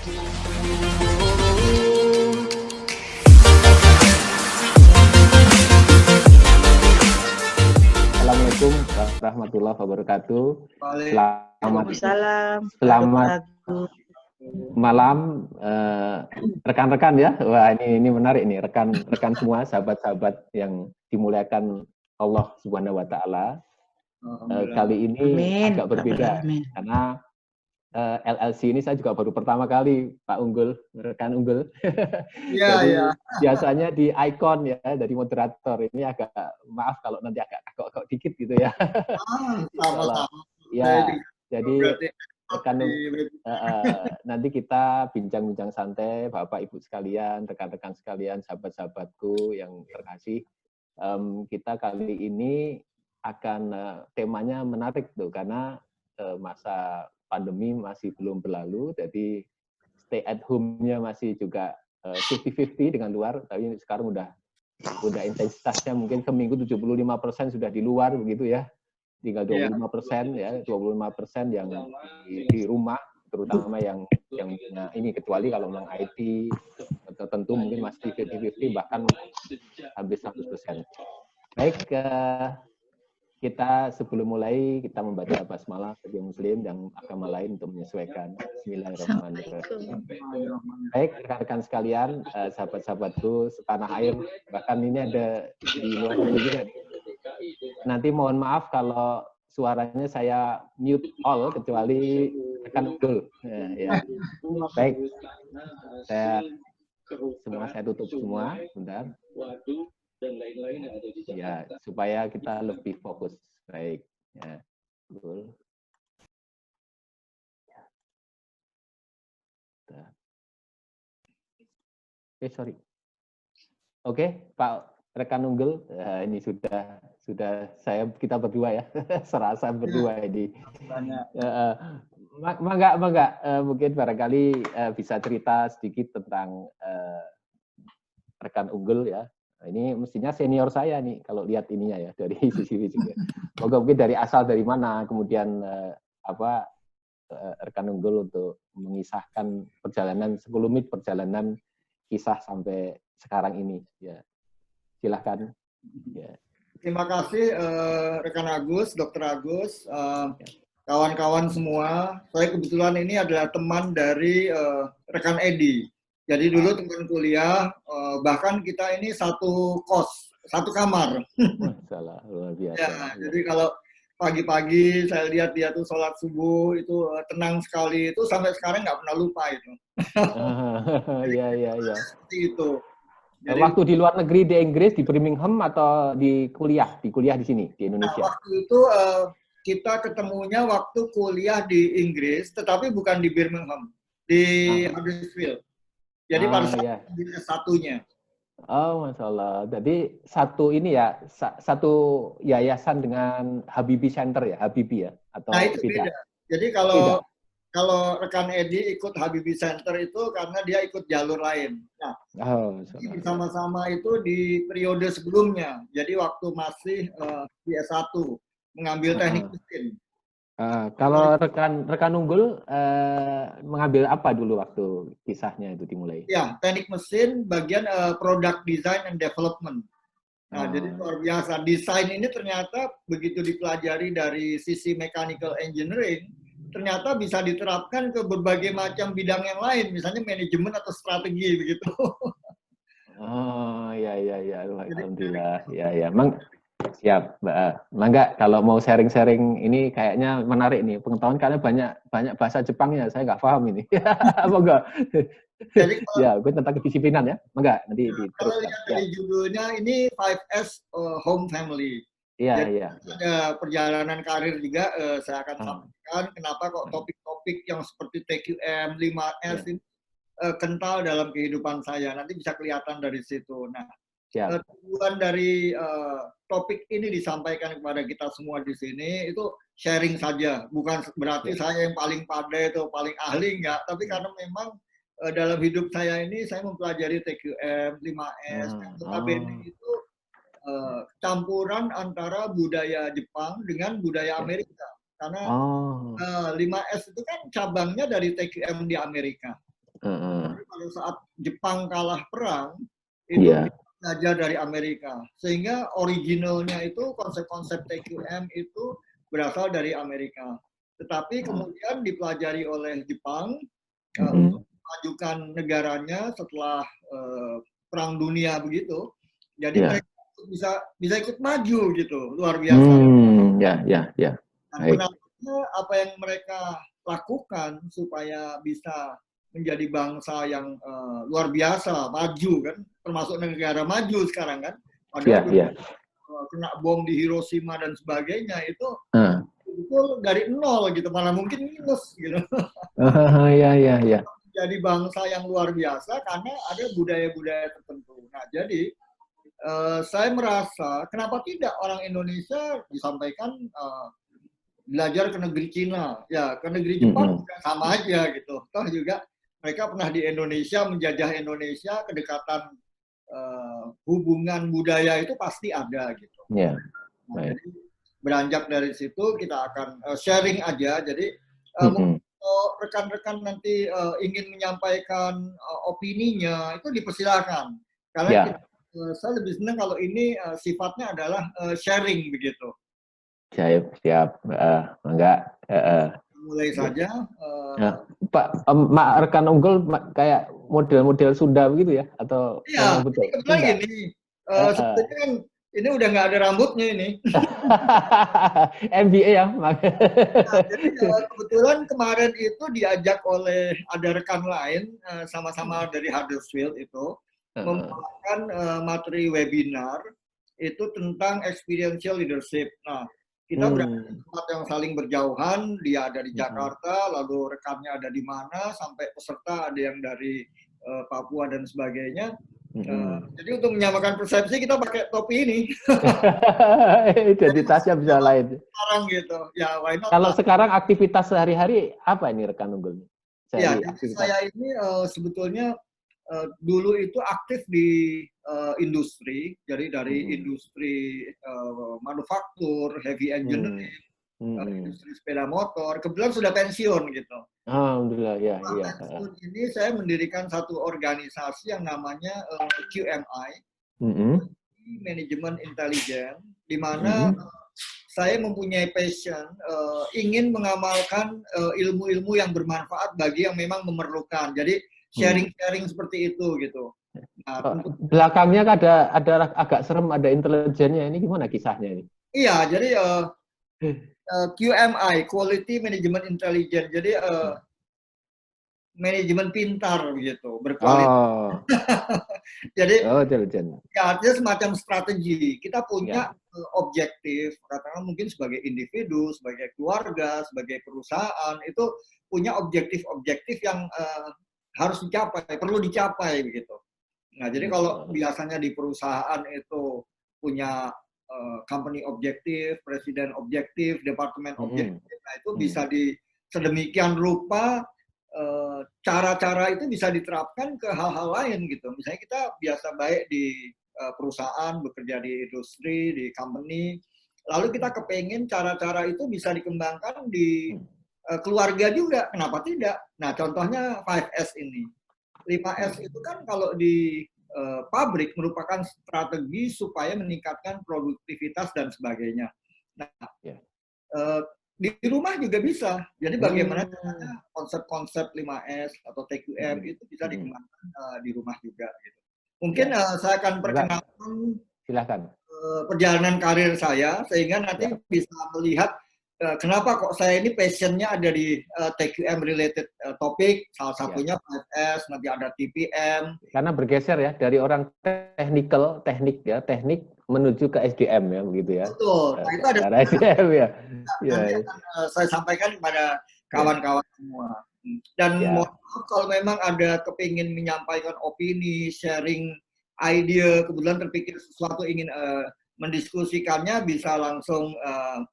Assalamualaikum warahmatullahi wabarakatuh. Selamat malam rekan-rekan ya. Wah, ini menarik nih, rekan-rekan semua, sahabat-sahabat yang dimuliakan Allah Subhanahu wa taala. Kali ini agak berbeda karena LLC ini saya juga baru pertama kali, Pak Unggul, rekan Unggul. Jadi biasanya di icon ya, dari moderator. Ini agak, maaf kalau nanti agak dikit gitu ya. Sama-sama. Ya, jadi rekan nanti kita bincang-bincang santai, Bapak Ibu sekalian, rekan-rekan sekalian, sahabat-sahabatku yang terkasih. Kita kali ini akan temanya menarik tuh, karena masa pandemi masih belum berlalu, jadi stay at home-nya masih juga 50-50 dengan luar, tapi sekarang udah intensitasnya mungkin seminggu 75% sudah di luar begitu ya, tinggal 25% ya, 25% yang di rumah, terutama yang ini, kecuali kalau memang IT tertentu mungkin masih 50-50 bahkan habis 100%. Baik, kita sebelum mulai kita membaca basmalah bagi muslim dan agama lain untuk menyesuaikan. Bismillahirrahmanirrahim. Baik, rekan-rekan sekalian, sahabat-sahabatku setanah air, bahkan ini ada di luar negeri juga. Nanti mohon maaf kalau suaranya saya mute all kecuali rekan Unggul. Ya. Baik, saya tutup semua, bentar. Dan lain-lain yang ada di sana. Ya, supaya kita lebih fokus. Baik. Ya, betul. Sorry. Oke, Pak rekan Unggul, ini sudah kita berdua ya, serasa berdua ini. Mangga, mungkin barangkali bisa cerita sedikit tentang rekan Unggul ya. Ini mestinya senior saya nih kalau lihat ininya ya dari sisi juga. Mungkin dari asal dari mana, kemudian rekan Unggul untuk mengisahkan sekelumit perjalanan kisah sampai sekarang ini. Ya, silahkan. Ya. Terima kasih rekan Agus, Dr. Agus, kawan-kawan semua. Saya kebetulan ini adalah teman dari rekan Edi. Jadi dulu teman kuliah, bahkan kita ini satu kos, satu kamar. Salah, luar biasa. Ya, jadi kalau pagi-pagi saya lihat dia tuh sholat subuh, itu tenang sekali, itu sampai sekarang nggak pernah lupa itu. Iya. Seperti itu. Jadi, waktu di luar negeri, di Inggris, di Birmingham, atau di kuliah di sini, di Indonesia? Nah, waktu itu kita ketemunya waktu kuliah di Inggris, tetapi bukan di Birmingham, di Huddersfield. Jadi pada saat di S1-nya. Oh, Masya Allah. Jadi satu yayasan dengan Habibie Center ya, Habibie ya? Atau nah, itu beda. Jadi kalau rekan Edi ikut Habibie Center itu karena dia ikut jalur lain. Nah, bersama-sama itu di periode sebelumnya. Jadi waktu masih di S1 mengambil teknik mesin. Kalau rekan Unggul mengambil apa dulu waktu kisahnya itu dimulai? Ya, teknik mesin bagian product design and development. Nah, jadi luar biasa. Desain ini ternyata begitu dipelajari dari sisi mechanical engineering, ternyata bisa diterapkan ke berbagai macam bidang yang lain, misalnya manajemen atau strategi begitu. Oh, ya. Alhamdulillah. Ya. Siap, Mbak. Mangga, kalau mau sharing-sharing ini kayaknya menarik nih. Pengetahuan karena banyak bahasa Jepangnya, saya nggak paham ini. Apa enggak? Jadi ya, gue tentang kedisiplinan ya. Mangga, nanti diteruskan. Kalau lihat dari judulnya ini 5S Home Family. Iya. Ada perjalanan karir juga saya akan sampaikan kenapa kok topik-topik yang seperti TQM, 5S ini kental dalam kehidupan saya. Nanti bisa kelihatan dari situ. Nah, tujuan dari topik ini disampaikan kepada kita semua di sini itu sharing saja, bukan berarti saya yang paling pandai atau paling ahli, enggak, tapi karena memang dalam hidup saya ini saya mempelajari TQM, 5S, yang notabene itu campuran antara budaya Jepang dengan budaya Amerika, karena 5S itu kan cabangnya dari TQM di Amerika. Tapi pada saat Jepang kalah perang, itu belajar dari Amerika. Sehingga originalnya itu konsep-konsep TQM itu berasal dari Amerika. Tetapi kemudian dipelajari oleh Jepang untuk memajukan negaranya setelah Perang Dunia begitu. Jadi mereka bisa ikut maju gitu, luar biasa. Dan benarnya apa yang mereka lakukan supaya bisa menjadi bangsa yang luar biasa, maju kan, termasuk negara maju sekarang kan. Padahal kena bom di Hiroshima dan sebagainya itu betul dari nol gitu, malah mungkin minus gitu. Jadi bangsa yang luar biasa karena ada budaya-budaya tertentu. Nah, jadi saya merasa kenapa tidak orang Indonesia disampaikan belajar ke negeri Cina, ya ke negeri Jepang sama aja gitu. Toh juga mereka pernah di Indonesia, menjajah Indonesia, kedekatan hubungan budaya itu pasti ada gitu. Nah, jadi beranjak dari situ kita akan sharing aja. Jadi mungkin rekan-rekan nanti ingin menyampaikan opininya itu dipersilakan. Karena saya lebih senang kalau ini sifatnya adalah sharing begitu. Siap. Enggak. Mulai saja. Pak, rekan unggul kayak model-model Sunda begitu ya? Atau iya, kebetulan gini. Sebetulnya kan ini udah nggak ada rambutnya ini. MBA ya? Nah, jadi kebetulan kemarin itu diajak oleh ada rekan lain, sama-sama dari Huddersfield itu, membawakan materi webinar itu tentang experiential leadership. Nah, kita berada di tempat yang saling berjauhan, dia ada di Jakarta, lalu rekannya ada di mana, sampai peserta ada yang dari Papua dan sebagainya. Jadi untuk menyamakan persepsi kita pakai topi ini. Identitasnya bisa lain. Sekarang gitu, ya why not? Kalau sekarang aktivitas sehari-hari apa ini rekan unggul? Ya, saya ini sebetulnya dulu itu aktif di industri, jadi dari industri manufaktur, heavy engineering, industri sepeda motor. Kebetulan sudah pensiun gitu. Alhamdulillah, ya. Pensiun ini saya mendirikan satu organisasi yang namanya QMI, Manajemen Intelijen, di mana saya mempunyai passion, ingin mengamalkan ilmu-ilmu yang bermanfaat bagi yang memang memerlukan. Jadi sharing-sharing seperti itu gitu. Nah, belakangnya ada agak serem, ada intelijennya. Ini gimana kisahnya ini? Iya, jadi QMI, Quality Management Intelligence. Jadi manajemen pintar begitu, berkualitas. Jadi ya artinya semacam strategi. Kita punya objektif, katakan mungkin sebagai individu, sebagai keluarga, sebagai perusahaan itu punya objektif-objektif yang harus dicapai, perlu dicapai begitu. Nah, jadi kalau biasanya di perusahaan itu punya company objektif, presiden objektif, departemen objektif, nah itu bisa di sedemikian rupa cara-cara itu bisa diterapkan ke hal-hal lain gitu. Misalnya kita biasa baik di perusahaan, bekerja di industri, di company, lalu kita kepengen cara-cara itu bisa dikembangkan di keluarga juga, kenapa tidak? Nah, contohnya 5S ini. 5S itu kan kalau di pabrik merupakan strategi supaya meningkatkan produktivitas dan sebagainya. Nah, di rumah juga bisa. Jadi bagaimana konsep-konsep 5S atau TQM itu bisa dikembangkan di rumah juga. Gitu. Mungkin saya akan perkenalkan perjalanan karir saya, sehingga nanti bisa melihat kenapa kok saya ini passionnya ada di TQM related topik, salah satunya 5S, nanti ada TPM. Karena bergeser ya dari orang teknik menuju ke SDM ya begitu ya. Betul. Nah, itu ada SDM ya. Nanti akan saya sampaikan kepada kawan-kawan semua. Dan mohon maaf kalau memang ada kepingin menyampaikan opini, sharing ide, kebetulan terpikir sesuatu ingin mendiskusikannya, bisa langsung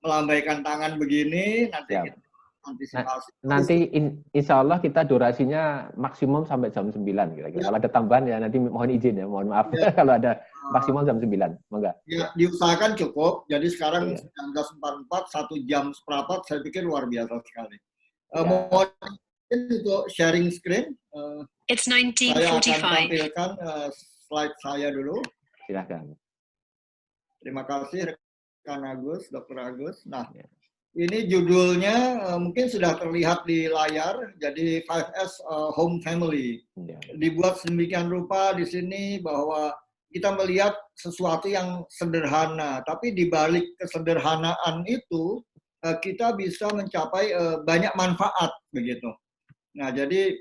melambaikan tangan begini, nanti kita antisipasi. Nanti insya Allah kita durasinya maksimum sampai jam 9 kira-kira. Kalau ada tambahan ya nanti mohon izin ya, mohon maaf kalau ada maksimum jam 9. Enggak. Ya, diusahakan cukup. Jadi sekarang 19.44, 1 jam seperempat, saya pikir luar biasa sekali. Mohon untuk sharing screen. It's Saya akan 19:45. tampilkan slide saya dulu. Silakan. Terima kasih rekan Agus, Dr. Agus. Nah, ini judulnya mungkin sudah terlihat di layar. Jadi 5S Home Family. Dibuat sedemikian rupa di sini bahwa kita melihat sesuatu yang sederhana, tapi di balik kesederhanaan itu kita bisa mencapai banyak manfaat begitu. Nah, jadi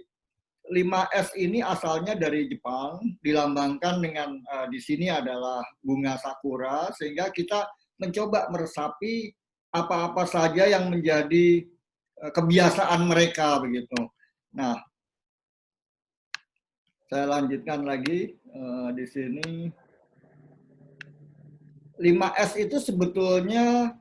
5S ini asalnya dari Jepang, dilambangkan dengan di sini adalah bunga sakura, sehingga kita mencoba meresapi apa-apa saja yang menjadi kebiasaan mereka begitu. Nah, saya lanjutkan lagi di sini. 5S itu sebetulnya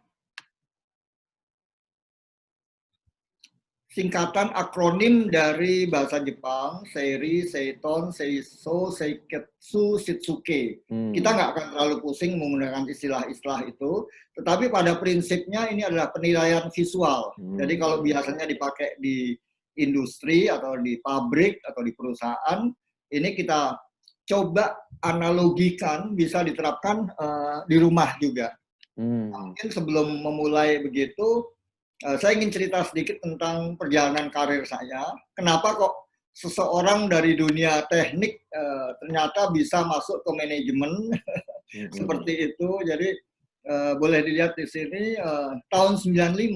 singkatan akronim dari bahasa Jepang, Seiri, Seiton, Seiso, Seiketsu, Shitsuke. Kita nggak akan terlalu pusing menggunakan istilah-istilah itu, tetapi pada prinsipnya ini adalah penilaian visual. Jadi kalau biasanya dipakai di industri atau di pabrik atau di perusahaan, ini kita coba analogikan bisa diterapkan di rumah juga. Mungkin sebelum memulai begitu, saya ingin cerita sedikit tentang perjalanan karir saya. Kenapa kok seseorang dari dunia teknik ternyata bisa masuk ke manajemen seperti itu. Jadi boleh dilihat di sini tahun 89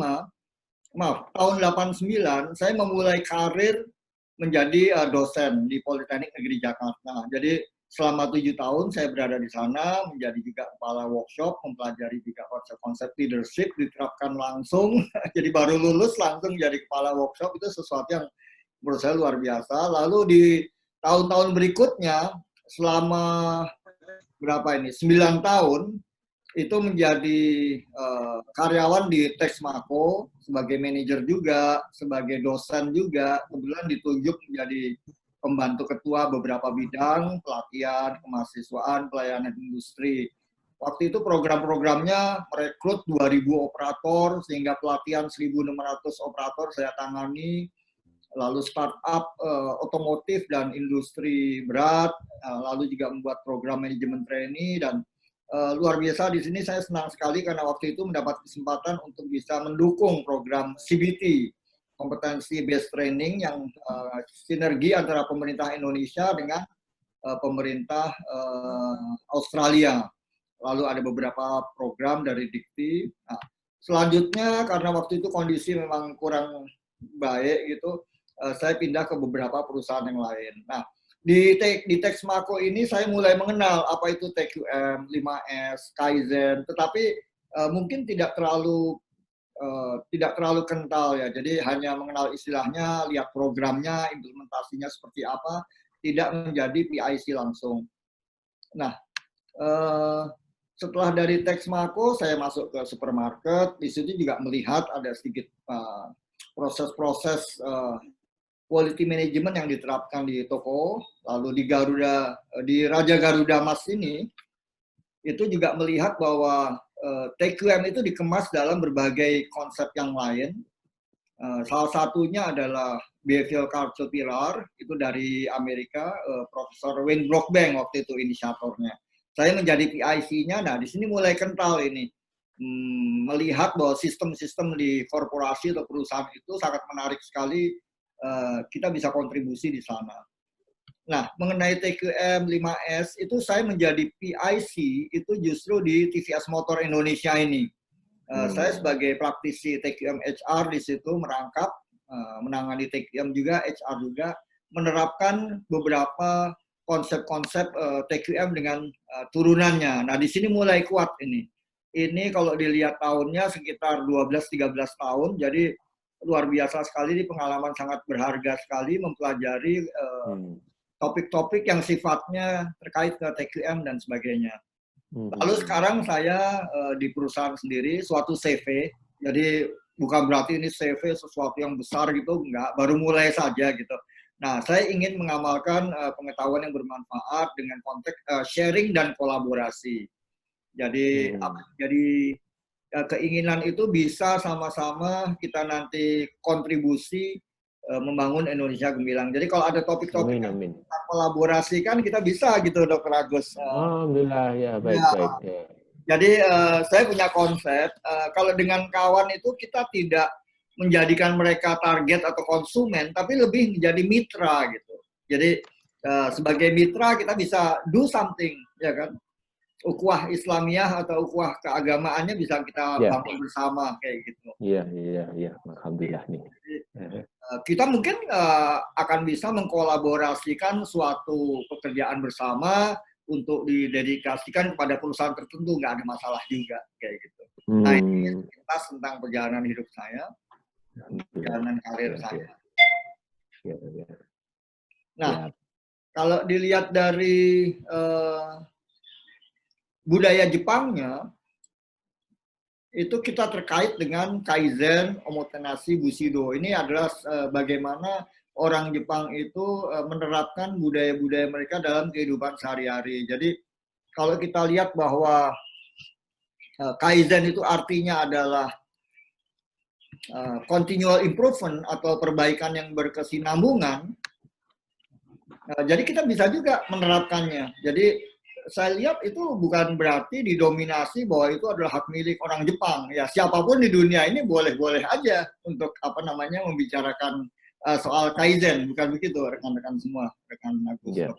saya memulai karir menjadi dosen di Politeknik Negeri Jakarta. Jadi selama 7 tahun saya berada di sana, menjadi juga kepala workshop, mempelajari juga konsep-konsep leadership, diterapkan langsung. Jadi baru lulus langsung jadi kepala workshop, itu sesuatu yang menurut saya luar biasa. Lalu di tahun-tahun berikutnya, selama 9 tahun, itu menjadi karyawan di Texmaco, sebagai manajer juga, sebagai dosen juga, kebetulan ditunjuk menjadi pembantu ketua beberapa bidang, pelatihan, kemahasiswaan, pelayanan industri. Waktu itu program-programnya merekrut 2.000 operator, sehingga pelatihan 1.600 operator saya tangani, lalu startup otomotif dan industri berat, lalu juga membuat program manajemen trainee, dan luar biasa di sini saya senang sekali karena waktu itu mendapat kesempatan untuk bisa mendukung program CBT, kompetensi based training, yang sinergi antara pemerintah Indonesia dengan pemerintah Australia. Lalu ada beberapa program dari Dikti. Nah, selanjutnya karena waktu itu kondisi memang kurang baik gitu, saya pindah ke beberapa perusahaan yang lain. Nah, di Texmaco ini saya mulai mengenal apa itu TQM, 5S, Kaizen, tetapi mungkin tidak terlalu kental ya. Jadi hanya mengenal istilahnya, lihat programnya, implementasinya seperti apa, tidak menjadi PIC langsung. Nah, setelah dari Texmaco saya masuk ke supermarket. Di situ juga melihat ada sedikit proses-proses quality management yang diterapkan di toko. Lalu di Raja Garuda Mas ini, itu juga melihat bahwa TQM itu dikemas dalam berbagai konsep yang lain. Salah satunya adalah Behavioral Culture Pillar, itu dari Amerika, Profesor Wayne Brockbank waktu itu inisiatornya. Saya menjadi PIC-nya, nah di sini mulai kental ini. Melihat bahwa sistem-sistem di korporasi atau perusahaan itu sangat menarik sekali, kita bisa kontribusi di sana. Nah, mengenai TQM 5S, itu saya menjadi PIC itu justru di TVS Motor Indonesia ini. Saya sebagai praktisi TQM HR di situ merangkap, menangani TQM juga, HR juga, menerapkan beberapa konsep-konsep TQM dengan turunannya. Nah, di sini mulai kuat ini. Ini kalau dilihat tahunnya sekitar 12-13 tahun, jadi luar biasa sekali, ini pengalaman sangat berharga sekali mempelajari topik-topik yang sifatnya terkait ke TQM dan sebagainya. Lalu sekarang saya di perusahaan sendiri, suatu CV, jadi bukan berarti ini CV sesuatu yang besar gitu, enggak, baru mulai saja gitu. Nah, saya ingin mengamalkan pengetahuan yang bermanfaat dengan konteks sharing dan kolaborasi. Jadi, keinginan itu bisa sama-sama kita nanti kontribusi membangun Indonesia gemilang. Jadi kalau ada topik-topik yang Amin. kita kolaborasikan, kita bisa gitu, Dr. Agus. Alhamdulillah, ya baik. Ya. Jadi saya punya konsep, kalau dengan kawan itu kita tidak menjadikan mereka target atau konsumen, tapi lebih menjadi mitra gitu. Jadi sebagai mitra kita bisa do something, ya kan? Ukhuwah Islamiyah atau ukhuwah keagamaannya bisa kita bangun bersama kayak gitu. Iya. Alhamdulillah nih. Kita mungkin akan bisa mengkolaborasikan suatu pekerjaan bersama untuk didedikasikan kepada perusahaan tertentu, nggak ada masalah juga kayak gitu. Nah, ini sekilas tentang perjalanan hidup saya, perjalanan karir saya. Nah, kalau dilihat dari budaya Jepangnya, itu kita terkait dengan Kaizen, Omotenashi, Bushido. Ini adalah bagaimana orang Jepang itu menerapkan budaya-budaya mereka dalam kehidupan sehari-hari. Jadi kalau kita lihat bahwa Kaizen itu artinya adalah continual improvement atau perbaikan yang berkesinambungan, jadi kita bisa juga menerapkannya. Jadi saya lihat itu bukan berarti didominasi bahwa itu adalah hak milik orang Jepang. Ya siapapun di dunia ini boleh-boleh aja untuk membicarakan soal Kaizen, bukan begitu rekan-rekan semua, rekan Agus.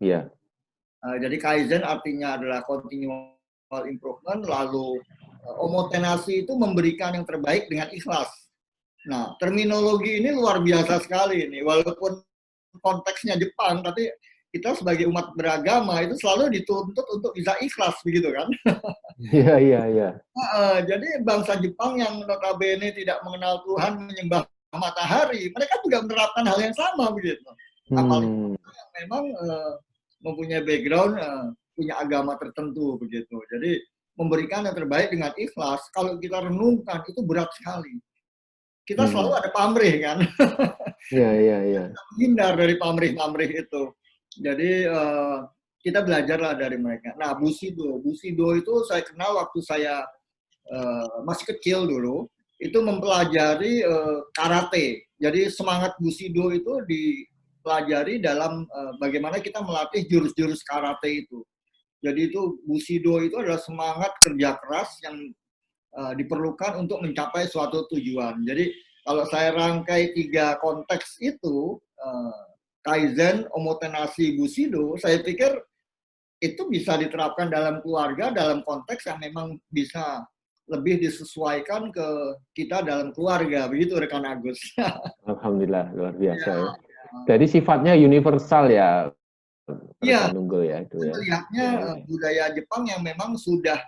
Iya. Jadi Kaizen artinya adalah continual improvement, lalu Omotenashi itu memberikan yang terbaik dengan ikhlas. Nah, terminologi ini luar biasa sekali ini, walaupun konteksnya Jepang, tapi kita sebagai umat beragama itu selalu dituntut untuk bisa ikhlas, begitu kan? Iya. Jadi bangsa Jepang yang notabene tidak mengenal Tuhan, menyembah matahari, mereka juga menerapkan hal yang sama, begitu. Apalagi yang memang mempunyai background, punya agama tertentu, begitu. Jadi memberikan yang terbaik dengan ikhlas, kalau kita renungkan itu berat sekali. Kita selalu ada pamrih kan? Iya. Hindar dari pamrih-pamrih itu. Jadi kita belajarlah dari mereka. Nah, Bushido itu saya kenal waktu saya masih kecil dulu. Itu mempelajari karate. Jadi semangat Bushido itu dipelajari dalam bagaimana kita melatih jurus-jurus karate itu. Jadi itu Bushido itu adalah semangat kerja keras yang diperlukan untuk mencapai suatu tujuan. Jadi kalau saya rangkai 3 konteks itu, Kaizen, Omotenashi, Bushido, saya pikir itu bisa diterapkan dalam keluarga, dalam konteks yang memang bisa lebih disesuaikan ke kita dalam keluarga. Begitu rekan Agus. Alhamdulillah, luar biasa ya. Jadi sifatnya universal ya. Iya, itu ya. Melihatnya budaya Jepang yang memang sudah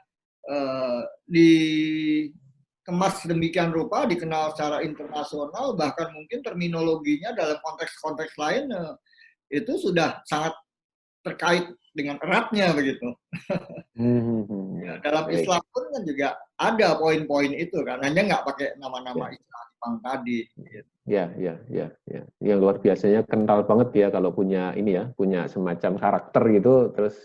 dikemas demikian rupa, dikenal secara internasional, bahkan mungkin terminologinya dalam konteks-konteks lain itu sudah sangat terkait dengan eratnya begitu. Dalam Islam pun kan juga ada poin-poin itu kan, hanya nggak pakai nama-nama istilah Jepang tadi. Gitu. Ya. Yang luar biasanya kental banget ya kalau punya ini ya, punya semacam karakter gitu, terus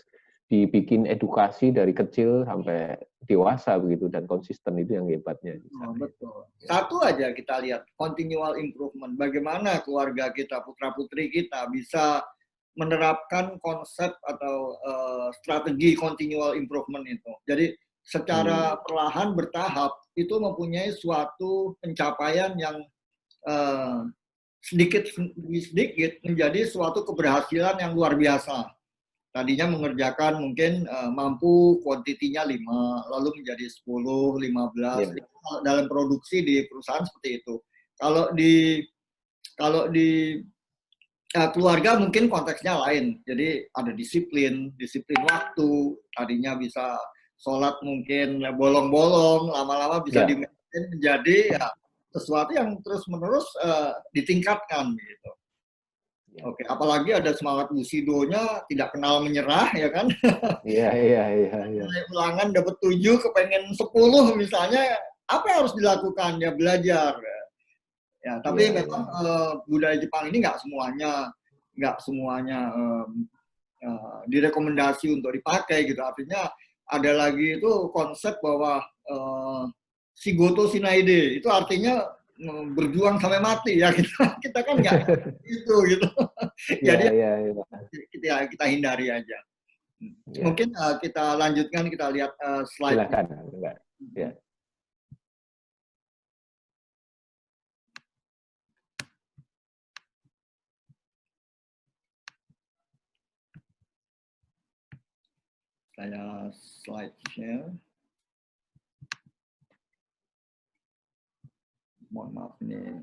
dibikin edukasi dari kecil sampai dewasa begitu dan konsisten, itu yang hebatnya. Betul. Satu aja kita lihat continual improvement. Bagaimana keluarga kita, putra-putri kita bisa menerapkan konsep atau strategi continual improvement itu. Jadi secara perlahan bertahap itu mempunyai suatu pencapaian yang sedikit demi sedikit menjadi suatu keberhasilan yang luar biasa. Tadinya mengerjakan mungkin mampu kuantitinya 5, lalu menjadi 10, 15. Dalam produksi di perusahaan seperti itu. Kalau di keluarga mungkin konteksnya lain. Jadi ada disiplin waktu. Tadinya bisa sholat mungkin bolong-bolong, lama-lama bisa di-maintain menjadi sesuatu yang terus-menerus ditingkatkan gitu. Oke, apalagi ada semangat Bushido-nya tidak kenal menyerah, ya kan? Iya. Ulangan dapat 7, kepengen 10 misalnya, apa yang harus dilakukan? Ya belajar. Ya, tapi memang budaya Jepang ini nggak semuanya direkomendasi untuk dipakai gitu. Artinya ada lagi itu konsep bahwa Shigoto Shinaide, itu artinya berjuang sampai mati ya, kita kan nggak itu gitu. Jadi kita hindari aja. Mungkin kita lanjutkan, kita lihat slide. Silakan. Ya. Saya slide share. Mohon maaf nih.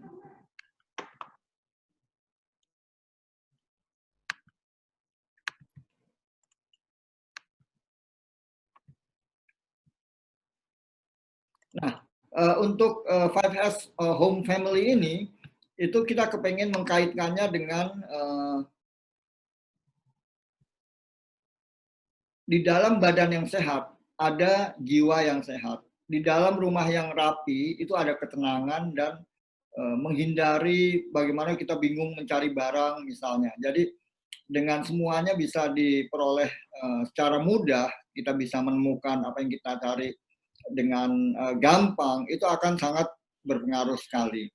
Nah, untuk 5S Home Family ini, itu kita kepengen mengkaitkannya dengan di dalam badan yang sehat, ada jiwa yang sehat. Di dalam rumah yang rapi, itu ada ketenangan dan menghindari bagaimana kita bingung mencari barang misalnya. Jadi dengan semuanya bisa diperoleh secara mudah, kita bisa menemukan apa yang kita cari dengan gampang, itu akan sangat berpengaruh sekali.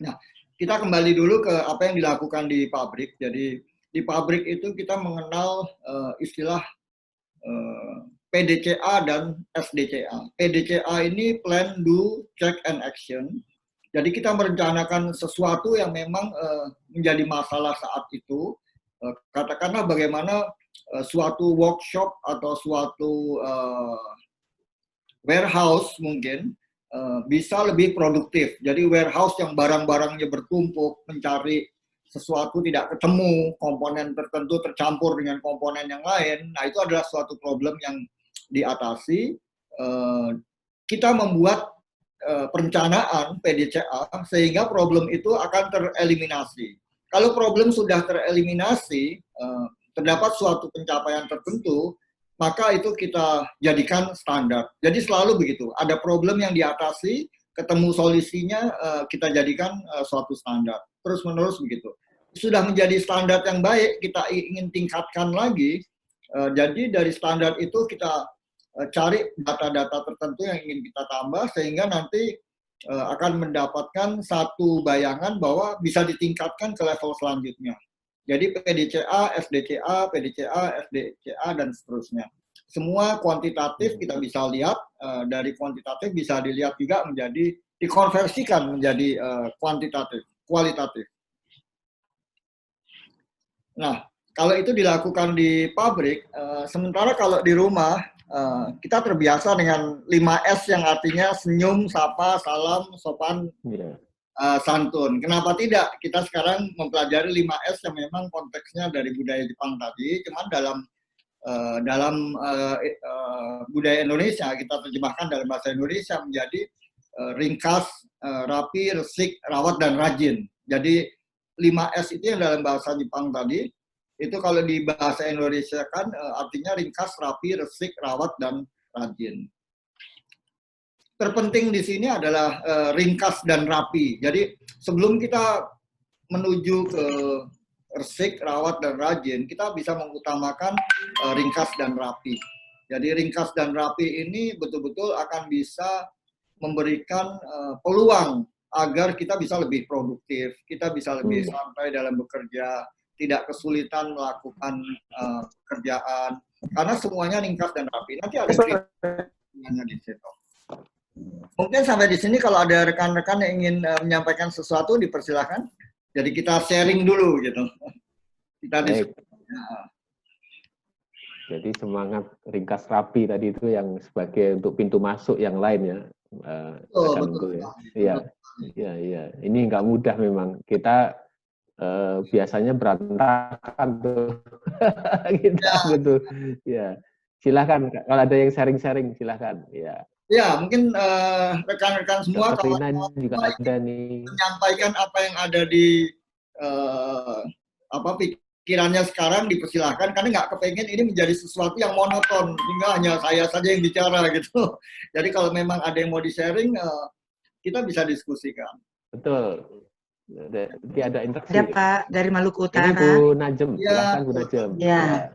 Nah, kita kembali dulu ke apa yang dilakukan di pabrik. Jadi di pabrik itu kita mengenal istilah PDCA dan SDCA. PDCA ini Plan, Do, Check, and Action. Jadi kita merencanakan sesuatu yang memang menjadi masalah saat itu. Katakanlah bagaimana suatu workshop atau suatu warehouse mungkin bisa lebih produktif. Jadi warehouse yang barang-barangnya bertumpuk, mencari sesuatu tidak ketemu, komponen tertentu tercampur dengan komponen yang lain. Nah, itu adalah suatu problem yang diatasi. Kita membuat perencanaan PDCA sehingga problem itu akan tereliminasi. Kalau problem sudah tereliminasi, terdapat suatu pencapaian tertentu, maka itu kita jadikan standar. Jadi selalu begitu, ada problem yang diatasi, ketemu solusinya, kita jadikan suatu standar. Terus-menerus begitu. Sudah menjadi standar yang baik, kita ingin tingkatkan lagi, jadi dari standar itu kita cari data-data tertentu yang ingin kita tambah, sehingga nanti akan mendapatkan satu bayangan bahwa bisa ditingkatkan ke level selanjutnya. Jadi PDCA, SDCA, PDCA, SDCA, dan seterusnya. Semua kuantitatif kita bisa lihat, dari kuantitatif bisa dilihat juga menjadi, dikonversikan menjadi kuantitatif, kualitatif. Nah, kalau itu dilakukan di pabrik, sementara kalau di rumah, kita terbiasa dengan 5S yang artinya senyum, sapa, salam, sopan, santun. Kenapa tidak? Kita sekarang mempelajari 5S yang memang konteksnya dari budaya Jepang tadi, cuman dalam budaya Indonesia, kita terjemahkan dalam bahasa Indonesia menjadi ringkas, rapi, resik, rawat, dan rajin. Jadi 5S itu yang dalam bahasa Jepang tadi, itu kalau di bahasa Indonesia kan artinya ringkas, rapi, resik, rawat, dan rajin. Terpenting di sini adalah ringkas dan rapi. Jadi sebelum kita menuju ke resik, rawat, dan rajin, kita bisa mengutamakan ringkas dan rapi. Jadi ringkas dan rapi ini betul-betul akan bisa memberikan peluang agar kita bisa lebih produktif, kita bisa lebih santai dalam bekerja, tidak kesulitan melakukan pekerjaan, karena semuanya ringkas dan rapi. Nanti ada kritiknya di situ. Mungkin sampai di sini, kalau ada rekan-rekan yang ingin menyampaikan sesuatu, dipersilahkan. Jadi kita sharing dulu gitu. Kita diskusi. Jadi semangat ringkas rapi tadi itu yang sebagai untuk pintu masuk yang lain ya. Betul. Iya. Ini nggak mudah memang. Kita biasanya berantakan tuh. gitu. Ya. Silakan kalau ada yang sharing-sharing, silakan. Ya. Ya, mungkin rekan-rekan semua kalau juga ada nih menyampaikan apa yang ada di pikirannya sekarang, dipersilahkan, karena nggak kepengen ini menjadi sesuatu yang monoton sehingga hanya saya saja yang bicara gitu. Jadi kalau memang ada yang mau di-sharing, kita bisa diskusikan. Betul. Jadi ada interaksi. Ada Pak dari Maluku Utara. Ini Bu Najem, silakan Bu Najem. Ya.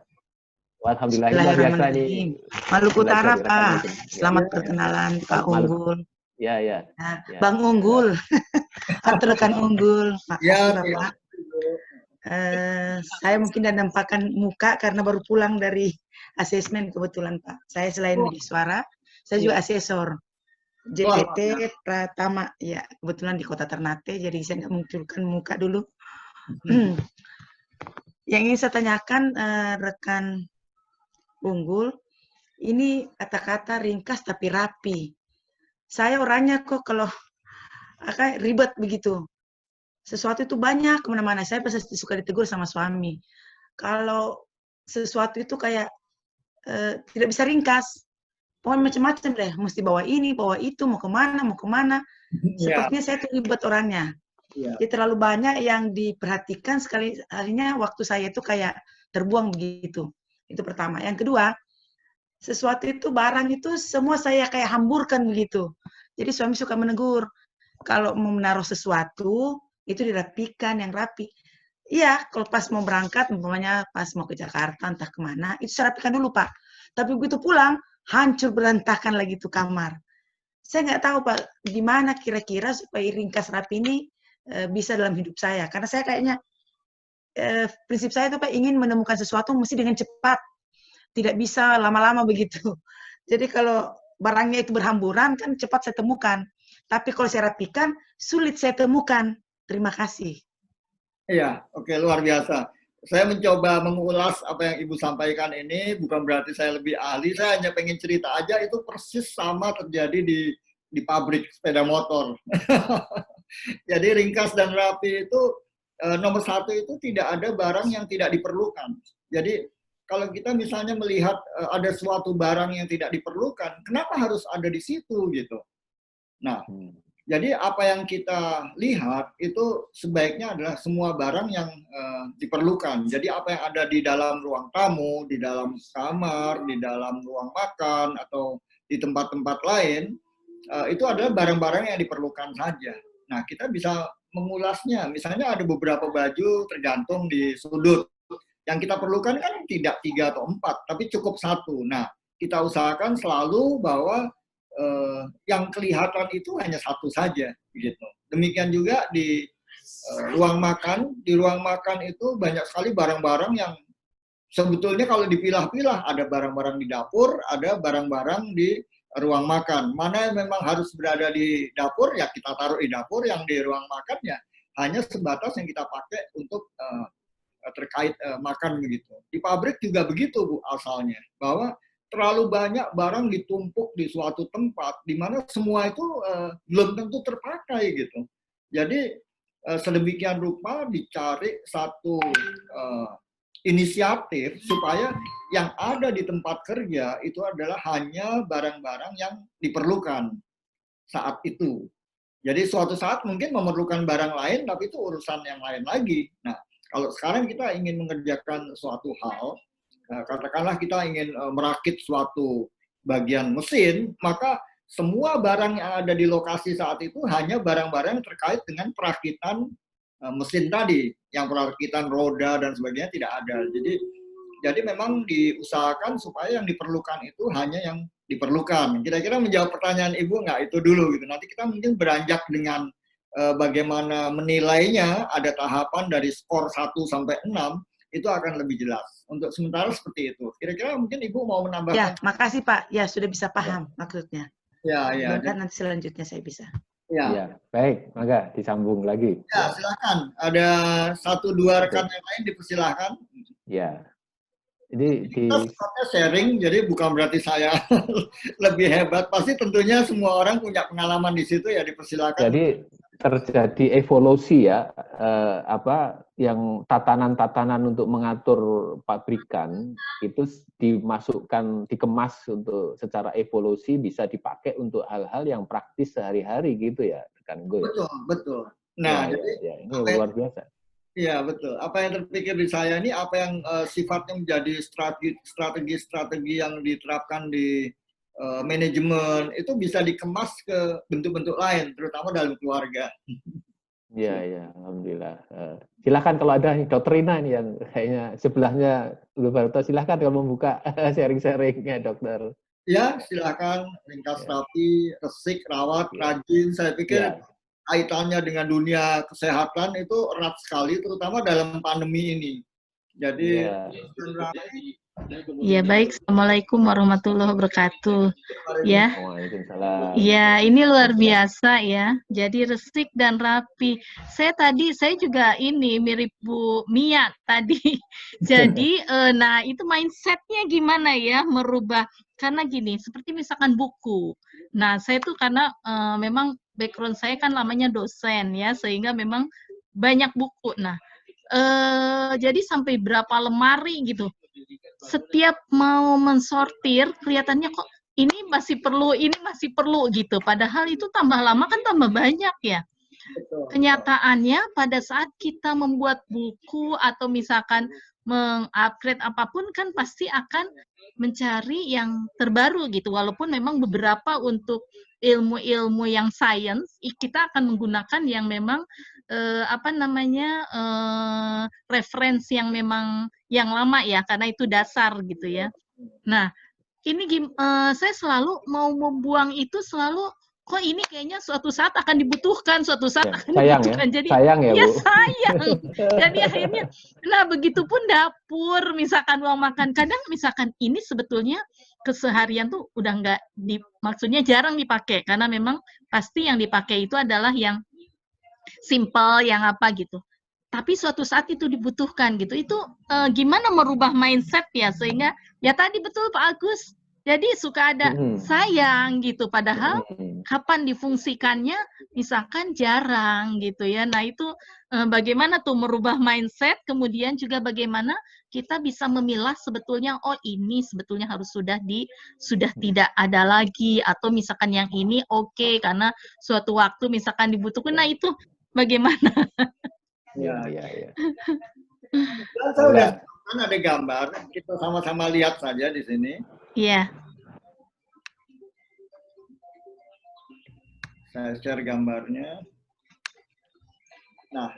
Alhamdulillah luar biasa nih. Maluku Utara Pak. Selamat perkenalan Pak Unggul. Ya, ya. Nah, Ya. Bang Unggul, atau rekan Unggul, Ya, makasih Bapak. Saya mungkin dan nampakkan muka karena baru pulang dari asesmen kebetulan Pak. Saya selain bidik suara, saya juga asesor JPT Pratama, ya kebetulan di Kota Ternate, jadi saya nggak munculkan muka dulu. Yang ingin saya tanyakan rekan Unggul, ini kata-kata ringkas tapi rapi. Saya orangnya kok kalau ribet begitu. Sesuatu itu banyak kemana-mana. Saya pasti suka ditegur sama suami. Kalau sesuatu itu kayak tidak bisa ringkas, pokoknya macam-macam deh. Mesti bawa ini, bawa itu, mau kemana. Sepertinya saya tuh ribet orangnya. Jadi terlalu banyak yang diperhatikan, sekali harinya waktu saya itu kayak terbuang begitu. Itu pertama. Yang kedua, sesuatu itu, barang itu semua saya kayak hamburkan begitu. Jadi suami suka menegur. Kalau mau menaruh sesuatu, itu dirapikan yang rapi. Iya, kalau pas mau berangkat, umpamanya pas mau ke Jakarta, entah kemana, itu saya rapikan dulu, Pak. Tapi begitu pulang, hancur berantakan lagi tuh kamar. Saya nggak tahu, Pak, gimana kira-kira supaya ringkas rapi ini bisa dalam hidup saya. Karena saya kayaknya, prinsip saya itu, Pak, ingin menemukan sesuatu mesti dengan cepat. Tidak bisa lama-lama begitu. Jadi kalau barangnya itu berhamburan, kan cepat saya temukan. Tapi kalau saya rapikan, sulit saya temukan. Terima kasih. Iya, oke, luar biasa. Saya mencoba mengulas apa yang Ibu sampaikan ini, bukan berarti saya lebih ahli, saya hanya pengen cerita aja, itu persis sama terjadi di pabrik sepeda motor. Jadi ringkas dan rapi itu, nomor satu itu tidak ada barang yang tidak diperlukan. Jadi kalau kita misalnya melihat ada suatu barang yang tidak diperlukan, kenapa harus ada di situ gitu? Nah, jadi apa yang kita lihat itu sebaiknya adalah semua barang yang diperlukan. Jadi apa yang ada di dalam ruang tamu, di dalam kamar, di dalam ruang makan, atau di tempat-tempat lain, itu adalah barang-barang yang diperlukan saja. Nah, kita bisa mengulasnya. Misalnya ada beberapa baju tergantung di sudut. Yang kita perlukan kan tidak 3 atau 4, tapi cukup 1. Nah, kita usahakan selalu bahwa yang kelihatan itu hanya 1 saja, gitu. Demikian juga di ruang makan. Di ruang makan itu banyak sekali barang-barang yang sebetulnya kalau dipilah-pilah, ada barang-barang di dapur, ada barang-barang di ruang makan. Mana yang memang harus berada di dapur, ya kita taruh di dapur. Yang di ruang makan ya hanya sebatas yang kita pakai untuk terkait makan begitu. Di pabrik juga begitu, Bu, asalnya. Bahwa terlalu banyak barang ditumpuk di suatu tempat, di mana semua itu belum tentu terpakai gitu. Jadi sedemikian rupa dicari satu inisiatif supaya yang ada di tempat kerja itu adalah hanya barang-barang yang diperlukan saat itu. Jadi suatu saat mungkin memerlukan barang lain, tapi itu urusan yang lain lagi. Nah, kalau sekarang kita ingin mengerjakan suatu hal, katakanlah kita ingin merakit suatu bagian mesin, maka semua barang yang ada di lokasi saat itu hanya barang-barang terkait dengan perakitan mesin tadi, yang perakitan roda dan sebagainya tidak ada. Jadi memang diusahakan supaya yang diperlukan itu hanya yang diperlukan. Kira-kira menjawab pertanyaan Ibu nggak itu dulu gitu. Nanti kita mungkin beranjak dengan bagaimana menilainya, ada tahapan dari skor 1 sampai 6, itu akan lebih jelas. Untuk sementara seperti itu. Kira-kira mungkin Ibu mau menambahkan? Ya, makasih Pak. Ya, sudah bisa paham maksudnya. Ya. Nanti selanjutnya saya bisa. Ya, baik. Maka disambung lagi. Ya, silakan. Ada 1-2 rekan yang lain dipersilahkan. Ya. Jadi kita sharing, jadi bukan berarti saya lebih hebat. Pasti tentunya semua orang punya pengalaman di situ, ya dipersilakan. Jadi terjadi evolusi ya, yang tatanan-tatanan untuk mengatur pabrikan itu dimasukkan, dikemas untuk secara evolusi bisa dipakai untuk hal-hal yang praktis sehari-hari gitu ya, rekan gue. Betul. Nah, ya, ini luar biasa. Iya, betul. Apa yang terpikir di saya ini, apa yang sifatnya menjadi strategi-strategi yang diterapkan di manajemen, itu bisa dikemas ke bentuk-bentuk lain, terutama dalam keluarga. Iya, alhamdulillah. Silakan kalau ada Dokter Rina nih yang kayaknya sebelahnya Lu Barto, silakan kalau membuka sharing-sharingnya, Dokter. Ya, silakan ringkas rapi, resik, rawat, rajin. Saya pikir kaitannya dengan dunia kesehatan itu erat sekali, terutama dalam pandemi ini. Jadi, ya baik. Assalamualaikum warahmatullahi wabarakatuh. Ya, ya ini luar biasa ya. Jadi resik dan rapi. Saya juga ini mirip Bu Mia tadi. Jadi, nah itu mindsetnya gimana ya merubah? Karena gini, seperti misalkan buku. Nah, saya tuh karena memang background saya kan lamanya dosen ya, sehingga memang banyak buku. Nah, jadi sampai berapa lemari gitu. Setiap mau mensortir, kelihatannya kok ini masih perlu gitu. Padahal itu tambah lama kan tambah banyak ya. Kenyataannya pada saat kita membuat buku atau misalkan mengupgrade apapun kan pasti akan mencari yang terbaru gitu. Walaupun memang beberapa untuk ilmu-ilmu yang sains kita akan menggunakan yang memang referensi yang memang yang lama ya, karena itu dasar gitu ya. Nah, ini saya selalu mau membuang itu selalu kok ini kayaknya suatu saat akan dibutuhkan, suatu saat akan dibutuhkan. Ya? Jadi sayang ya, Bu? Sayang. Jadi akhirnya, nah begitupun dapur, misalkan uang makan. Kadang misalkan ini sebetulnya keseharian tuh udah nggak maksudnya jarang dipakai, karena memang pasti yang dipakai itu adalah yang simple, yang apa gitu. Tapi suatu saat itu dibutuhkan gitu. Itu gimana merubah mindset ya, sehingga ya tadi betul Pak Agus. Jadi suka ada sayang gitu, padahal kapan difungsikannya misalkan jarang gitu ya. Nah itu bagaimana tuh merubah mindset, kemudian juga bagaimana kita bisa memilah sebetulnya, oh ini sebetulnya harus sudah tidak ada lagi, atau misalkan yang ini oke, karena suatu waktu misalkan dibutuhkan. Nah itu bagaimana? Ya. Saya udah kan ada gambar, kita sama-sama lihat saja di sini. Iya. Saya share gambarnya. Nah,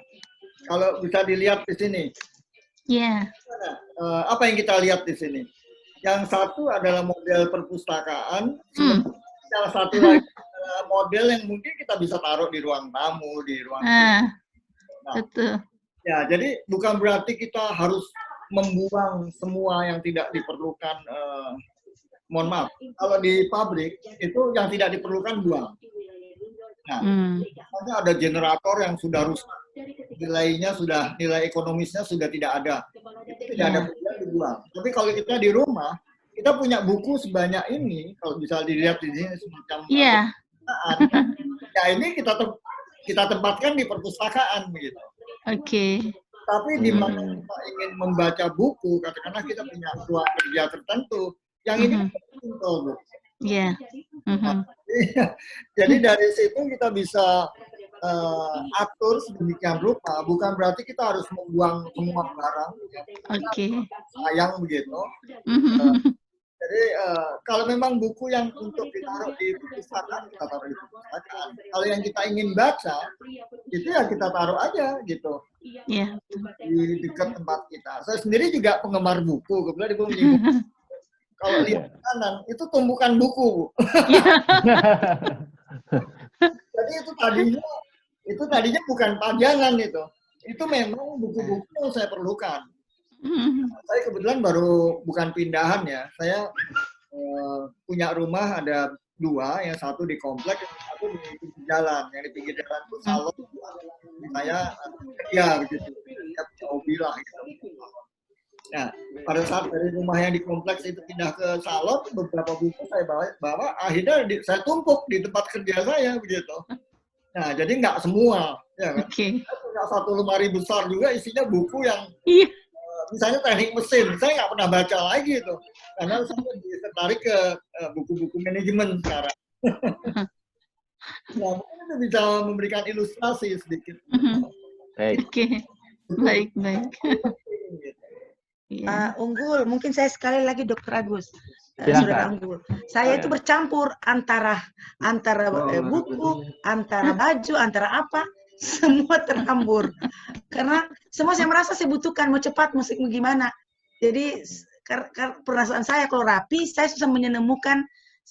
kalau bisa dilihat di sini. Iya. Apa yang kita lihat di sini? Yang satu adalah model perpustakaan, yang satu lagi adalah model yang mungkin kita bisa taruh di ruang tamu, di ruang betul. Ya, jadi bukan berarti kita harus membuang semua yang tidak diperlukan. Mohon maaf, kalau di pabrik itu yang tidak diperlukan buang. Nah, misalnya ada generator yang sudah rusak, nilai ekonomisnya sudah tidak ada, itu tidak ada yang dibuang. Tapi kalau kita di rumah, kita punya buku sebanyak ini, kalau bisa dilihat di sini semacam perpustakaan, ya ini kita tempatkan di perpustakaan begitu. Oke. Tapi di mana kita ingin membaca buku, katakanlah kita punya ruang kerja tertentu, yang ini simple, Bu. Iya. Jadi dari situ kita bisa atur sedemikian rupa, bukan berarti kita harus membuang semua barang. Oke. Sayang begitu. Jadi kalau memang buku yang untuk ditaruh di perpustakaan, kita taruh di perpustakaan. Kalau yang kita ingin baca, itu ya kita taruh aja gitu. Iya. Di dekat tempat kita. Saya sendiri juga penggemar buku, kebetulan Ibu menyinggung. Kalau lihat kanan, itu tumpukan buku. Jadi itu tadinya bukan pajangan itu. Itu memang buku-buku yang saya perlukan. Saya kebetulan bukan pindahan ya. Saya punya rumah ada 2, yang satu di komplek, yang satu di pinggir jalan. Yang di pinggir jalan itu salon. Saya kerja begitu. Saya punya hobi lah gitu. Nah, pada saat dari rumah yang di kompleks itu pindah ke salon, beberapa buku saya bawa akhirnya saya tumpuk di tempat kerja saya begitu. Nah, jadi nggak semua, ya kan? Saya punya satu lemari besar juga isinya buku yang misalnya teknik mesin, saya nggak pernah baca lagi itu, karena saya tertarik ke buku-buku manajemen sekarang. Nah, mungkin itu bisa memberikan ilustrasi sedikit. Oke, baik. Unggul, mungkin saya sekali lagi Dr. Agus, Saudara Unggul. Saya itu bercampur antara buku, antara baju, antara apa, semua terhambur. Karena semua saya merasa saya butuhkan, mau cepat, mau gimana. Jadi perasaan saya kalau rapi, saya susah menemukan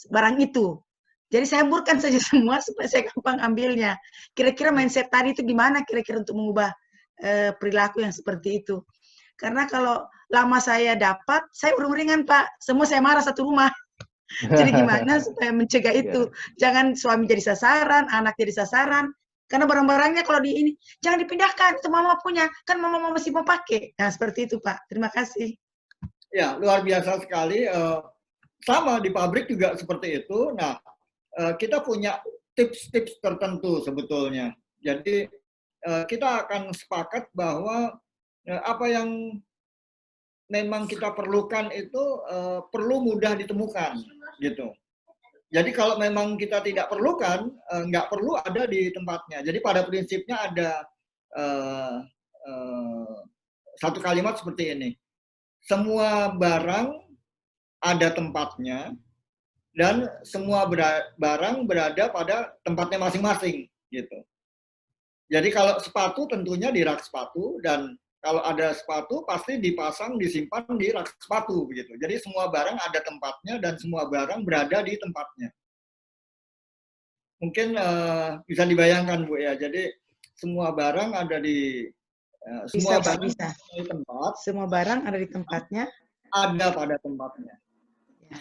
barang itu. Jadi saya hamburkan saja semua supaya saya gampang ambilnya. Kira-kira mindset tadi itu gimana kira-kira untuk mengubah perilaku yang seperti itu? Karena kalau lama saya dapat, saya uring-uringan Pak. Semua saya marah satu rumah. Jadi gimana supaya mencegah itu? Jangan suami jadi sasaran, anak jadi sasaran. Karena barang-barangnya kalau di ini, jangan dipindahkan, itu mama punya. Kan mama masih mau pakai. Nah, seperti itu Pak. Terima kasih. Ya, luar biasa sekali. Sama di pabrik juga seperti itu. Nah, kita punya tips-tips tertentu sebetulnya. Jadi kita akan sepakat bahwa apa yang memang kita perlukan itu perlu mudah ditemukan, gitu. Jadi kalau memang kita tidak perlukan, nggak perlu ada di tempatnya. Jadi pada prinsipnya ada satu kalimat seperti ini: semua barang ada tempatnya, dan semua barang berada pada tempatnya masing-masing, gitu. Jadi kalau sepatu tentunya di rak sepatu, dan kalau ada sepatu pasti dipasang, disimpan di rak sepatu, begitu. Jadi semua barang ada tempatnya dan semua barang berada di tempatnya. Mungkin bisa dibayangkan Bu ya. Jadi semua barang ada di semua barang bisa. Di tempat. Semua barang ada di tempatnya. Ada pada tempatnya.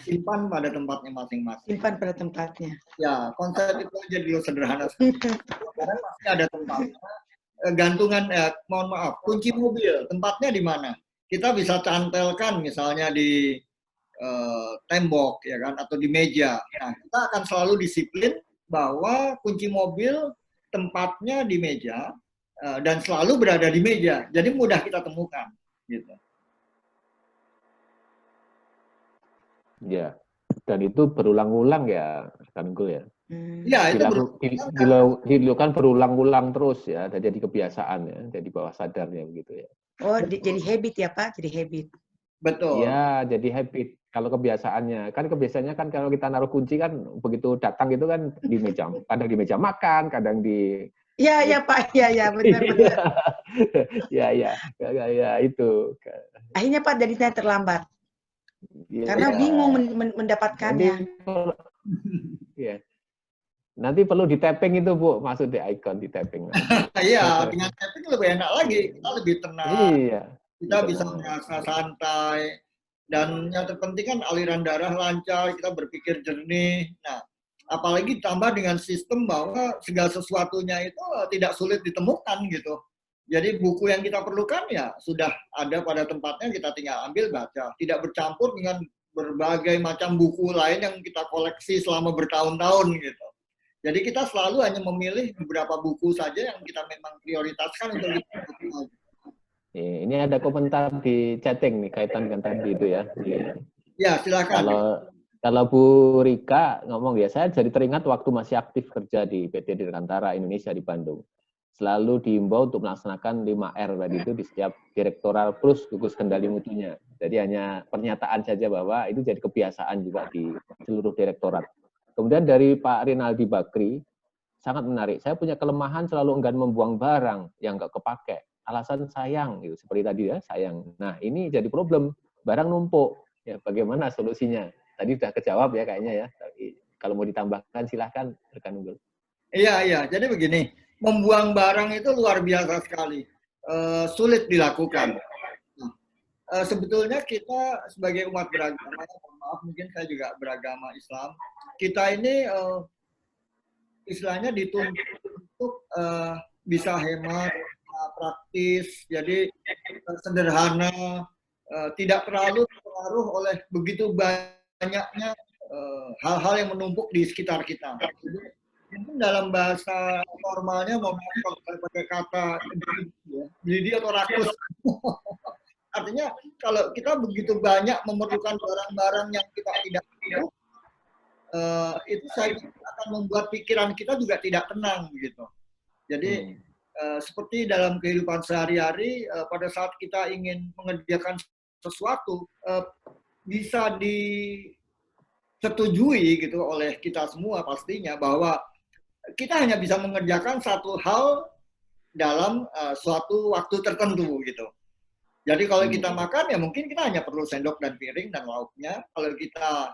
Simpan pada tempatnya masing-masing. Simpan pada tempatnya. Ya, konsep itu aja dulu sederhana. Karena pasti ada tempatnya. Gantungan, mohon maaf, kunci mobil, tempatnya di mana? Kita bisa cantelkan misalnya di tembok, ya kan, atau di meja. Nah, kita akan selalu disiplin bahwa kunci mobil tempatnya di meja dan selalu berada di meja. Jadi mudah kita temukan, gitu. Ya, dan itu berulang-ulang ya, Kak Nunggul ya. Ya, itu dilakukan berulang-ulang terus ya, dan jadi kebiasaan ya, jadi bawah sadarnya begitu ya. Oh, jadi habit ya Pak, jadi habit. Betul. Ya, jadi habit. Kalau kebiasaannya, kan kebiasaannya kan kalau kita naruh kunci kan begitu datang itu kan di meja, kadang di meja makan, kadang di. Iya Pak, iya benar. Ya itu. Akhirnya Pak jadi terlambat. Ya, karena bingung mendapatkannya. Ya. Nanti perlu di tapping itu Bu, masuk di icon di tapping. Iya, dengan tapping lebih enak lagi, kita lebih tenang. Iya. Kita bisa merasa santai, dan yang terpenting kan aliran darah lancar, kita berpikir jernih. Nah, apalagi ditambah dengan sistem bahwa segala sesuatunya itu tidak sulit ditemukan gitu. Jadi buku yang kita perlukan ya sudah ada pada tempatnya, kita tinggal ambil baca. Tidak bercampur dengan berbagai macam buku lain yang kita koleksi selama bertahun-tahun gitu. Jadi kita selalu hanya memilih beberapa buku saja yang kita memang prioritaskan untuk dibaca. Ini ada komentar di chatting nih kaitan dengan tadi itu ya. Ya, silakan. Kalau Bu Rika ngomong ya, saya jadi teringat waktu masih aktif kerja di PT Dirgantara Indonesia di Bandung. Selalu diimbau untuk melaksanakan 5R tadi itu di setiap direktoral plus gugus kendali mutunya. Jadi hanya pernyataan saja bahwa itu jadi kebiasaan juga di seluruh direktorat. Kemudian dari Pak Rinaldi Bakri, sangat menarik. Saya punya kelemahan selalu enggan membuang barang yang nggak kepake. Alasan sayang, gitu. Seperti tadi ya, sayang. Nah ini jadi problem, barang numpuk. Ya, bagaimana solusinya? Tadi sudah kejawab ya kayaknya ya. Tapi kalau mau ditambahkan silahkan rekan Nunggul. Iya. Jadi begini, membuang barang itu luar biasa sekali, sulit dilakukan. Nah, sebetulnya kita sebagai umat beragama, maaf mungkin saya juga beragama Islam, kita ini istilahnya dituntut untuk bisa hemat, praktis, jadi sederhana, tidak terlalu terpengaruh oleh begitu banyaknya hal-hal yang menumpuk di sekitar kita. Jadi, mungkin dalam bahasa formalnya mau pakai kata greedy atau rakus. Artinya kalau kita begitu banyak memerlukan barang-barang yang kita tidak perlu, itu saya akan membuat pikiran kita juga tidak tenang gitu. Jadi seperti dalam kehidupan sehari-hari, pada saat kita ingin mengerjakan sesuatu, bisa disetujui gitu oleh kita semua pastinya bahwa kita hanya bisa mengerjakan satu hal dalam suatu waktu tertentu gitu. Jadi kalau kita makan ya mungkin kita hanya perlu sendok dan piring dan lauknya. Kalau kita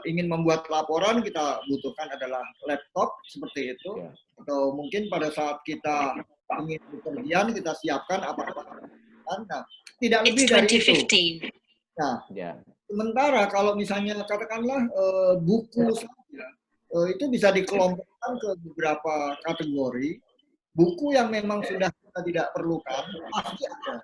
ingin membuat laporan, kita butuhkan adalah laptop seperti itu. Atau mungkin pada saat kita ingin bepergian, kita siapkan apa-apa. Nah, tidak lebih dari itu. Nah, sementara kalau misalnya katakanlah buku saja, itu bisa dikelompokkan ke beberapa kategori. Buku yang memang sudah kita tidak perlukan, pasti ada.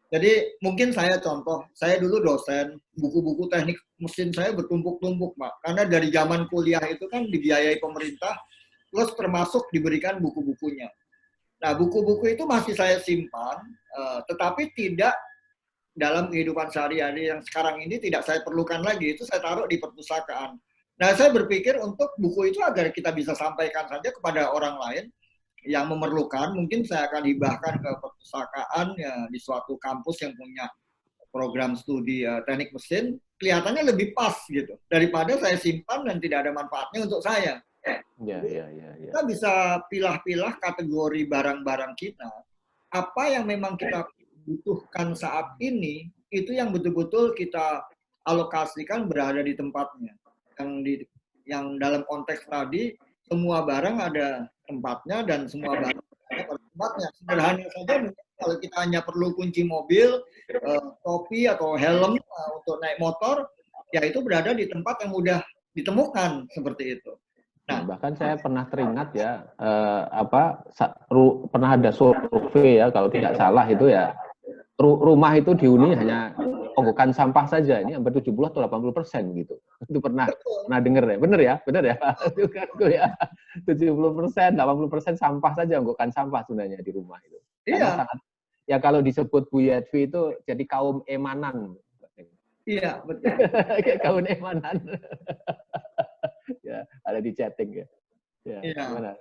Jadi mungkin saya contoh, saya dulu dosen, buku-buku teknik mesin saya bertumpuk-tumpuk, Pak. Karena dari zaman kuliah itu kan dibiayai pemerintah, plus termasuk diberikan buku-bukunya. Nah, buku-buku itu masih saya simpan, tetapi tidak dalam kehidupan sehari-hari yang sekarang ini tidak saya perlukan lagi. Itu saya taruh di perpustakaan. Nah, saya berpikir untuk buku itu agar kita bisa sampaikan saja kepada orang lain yang memerlukan, mungkin saya akan hibahkan ke perpustakaan ya, di suatu kampus yang punya program studi teknik mesin, kelihatannya lebih pas gitu daripada saya simpan dan tidak ada manfaatnya untuk saya. Kita bisa pilah-pilah kategori barang-barang kita, apa yang memang kita butuhkan saat ini, itu yang betul-betul kita alokasikan berada di tempatnya. Yang dalam konteks tadi, semua barang ada tempatnya dan semua barang ada pada tempatnya. Sederhana saja, kalau kita hanya perlu kunci mobil, topi atau helm untuk naik motor, ya itu berada di tempat yang mudah ditemukan seperti itu. Nah, bahkan saya pernah teringat ya, pernah ada survei ya, kalau tidak salah itu ya, rumah itu dihuni hanya onggokan sampah saja, ini hampir 70 atau 80% gitu. Itu pernah dengar ya, benar ya? Itu kan ya, 70%, 80% sampah saja, onggokan sampah sebenarnya di rumah itu. Iya. Sangat, ya kalau disebut Bu Yadvi itu jadi kaum emanan. Iya, betul. Kayak kaum emanan. Ya, ada di chatting ya. Iya. Gimana?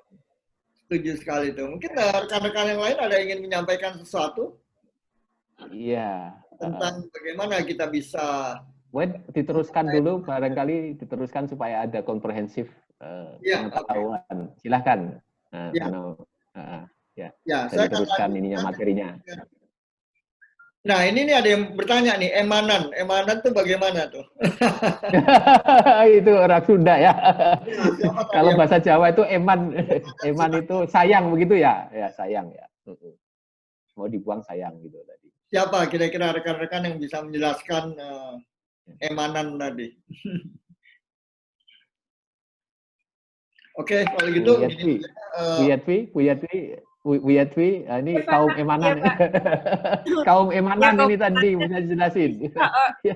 Setuju sekali itu. Mungkin rekan-rekan yang lain ada yang ingin menyampaikan sesuatu? Iya. Tentang bagaimana kita bisa... diteruskan dulu, barangkali diteruskan supaya ada komprehensif pengetahuan. Silahkan. Saya teruskan ininya, materinya. Nah, ini nih ada yang bertanya nih, emanan. Emanan tuh bagaimana tuh? Itu orang Sunda ya. Kalau bahasa Jawa itu eman. Eman itu sayang begitu ya? Ya, sayang ya. Mau dibuang sayang gitu tadi. Siapa kira-kira rekan-rekan yang bisa menjelaskan emanan tadi? Oke, kalau gitu. Bu Yadvi, ini kaum emanan. Kaum emanan ini tadi bisa dijelasin.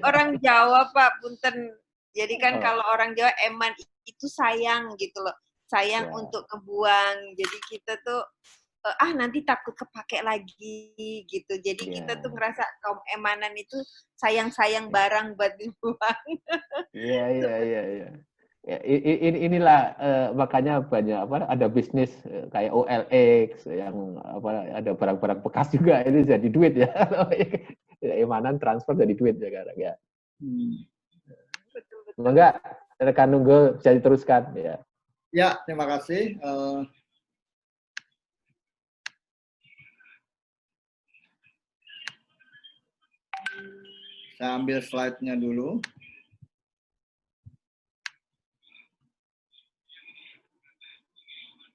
Orang Jawa, Pak, punten. Jadi kan kalau orang Jawa eman itu sayang gitu loh. Sayang untuk kebuang. Jadi kita tuh nanti takut kepake lagi gitu. Jadi kita tuh ngerasa kaum emanan itu sayang-sayang barang buat dibuang. Iya. Ya, inilah makanya banyak ada bisnis kayak OLX yang ada barang-barang bekas juga, ini jadi duit ya. Emanan transfer jadi duit ya sekarang ya. Betul. Enggak, rekan Nunggu bisa diteruskan ya. Ya, terima kasih. Saya ambil slide-nya dulu.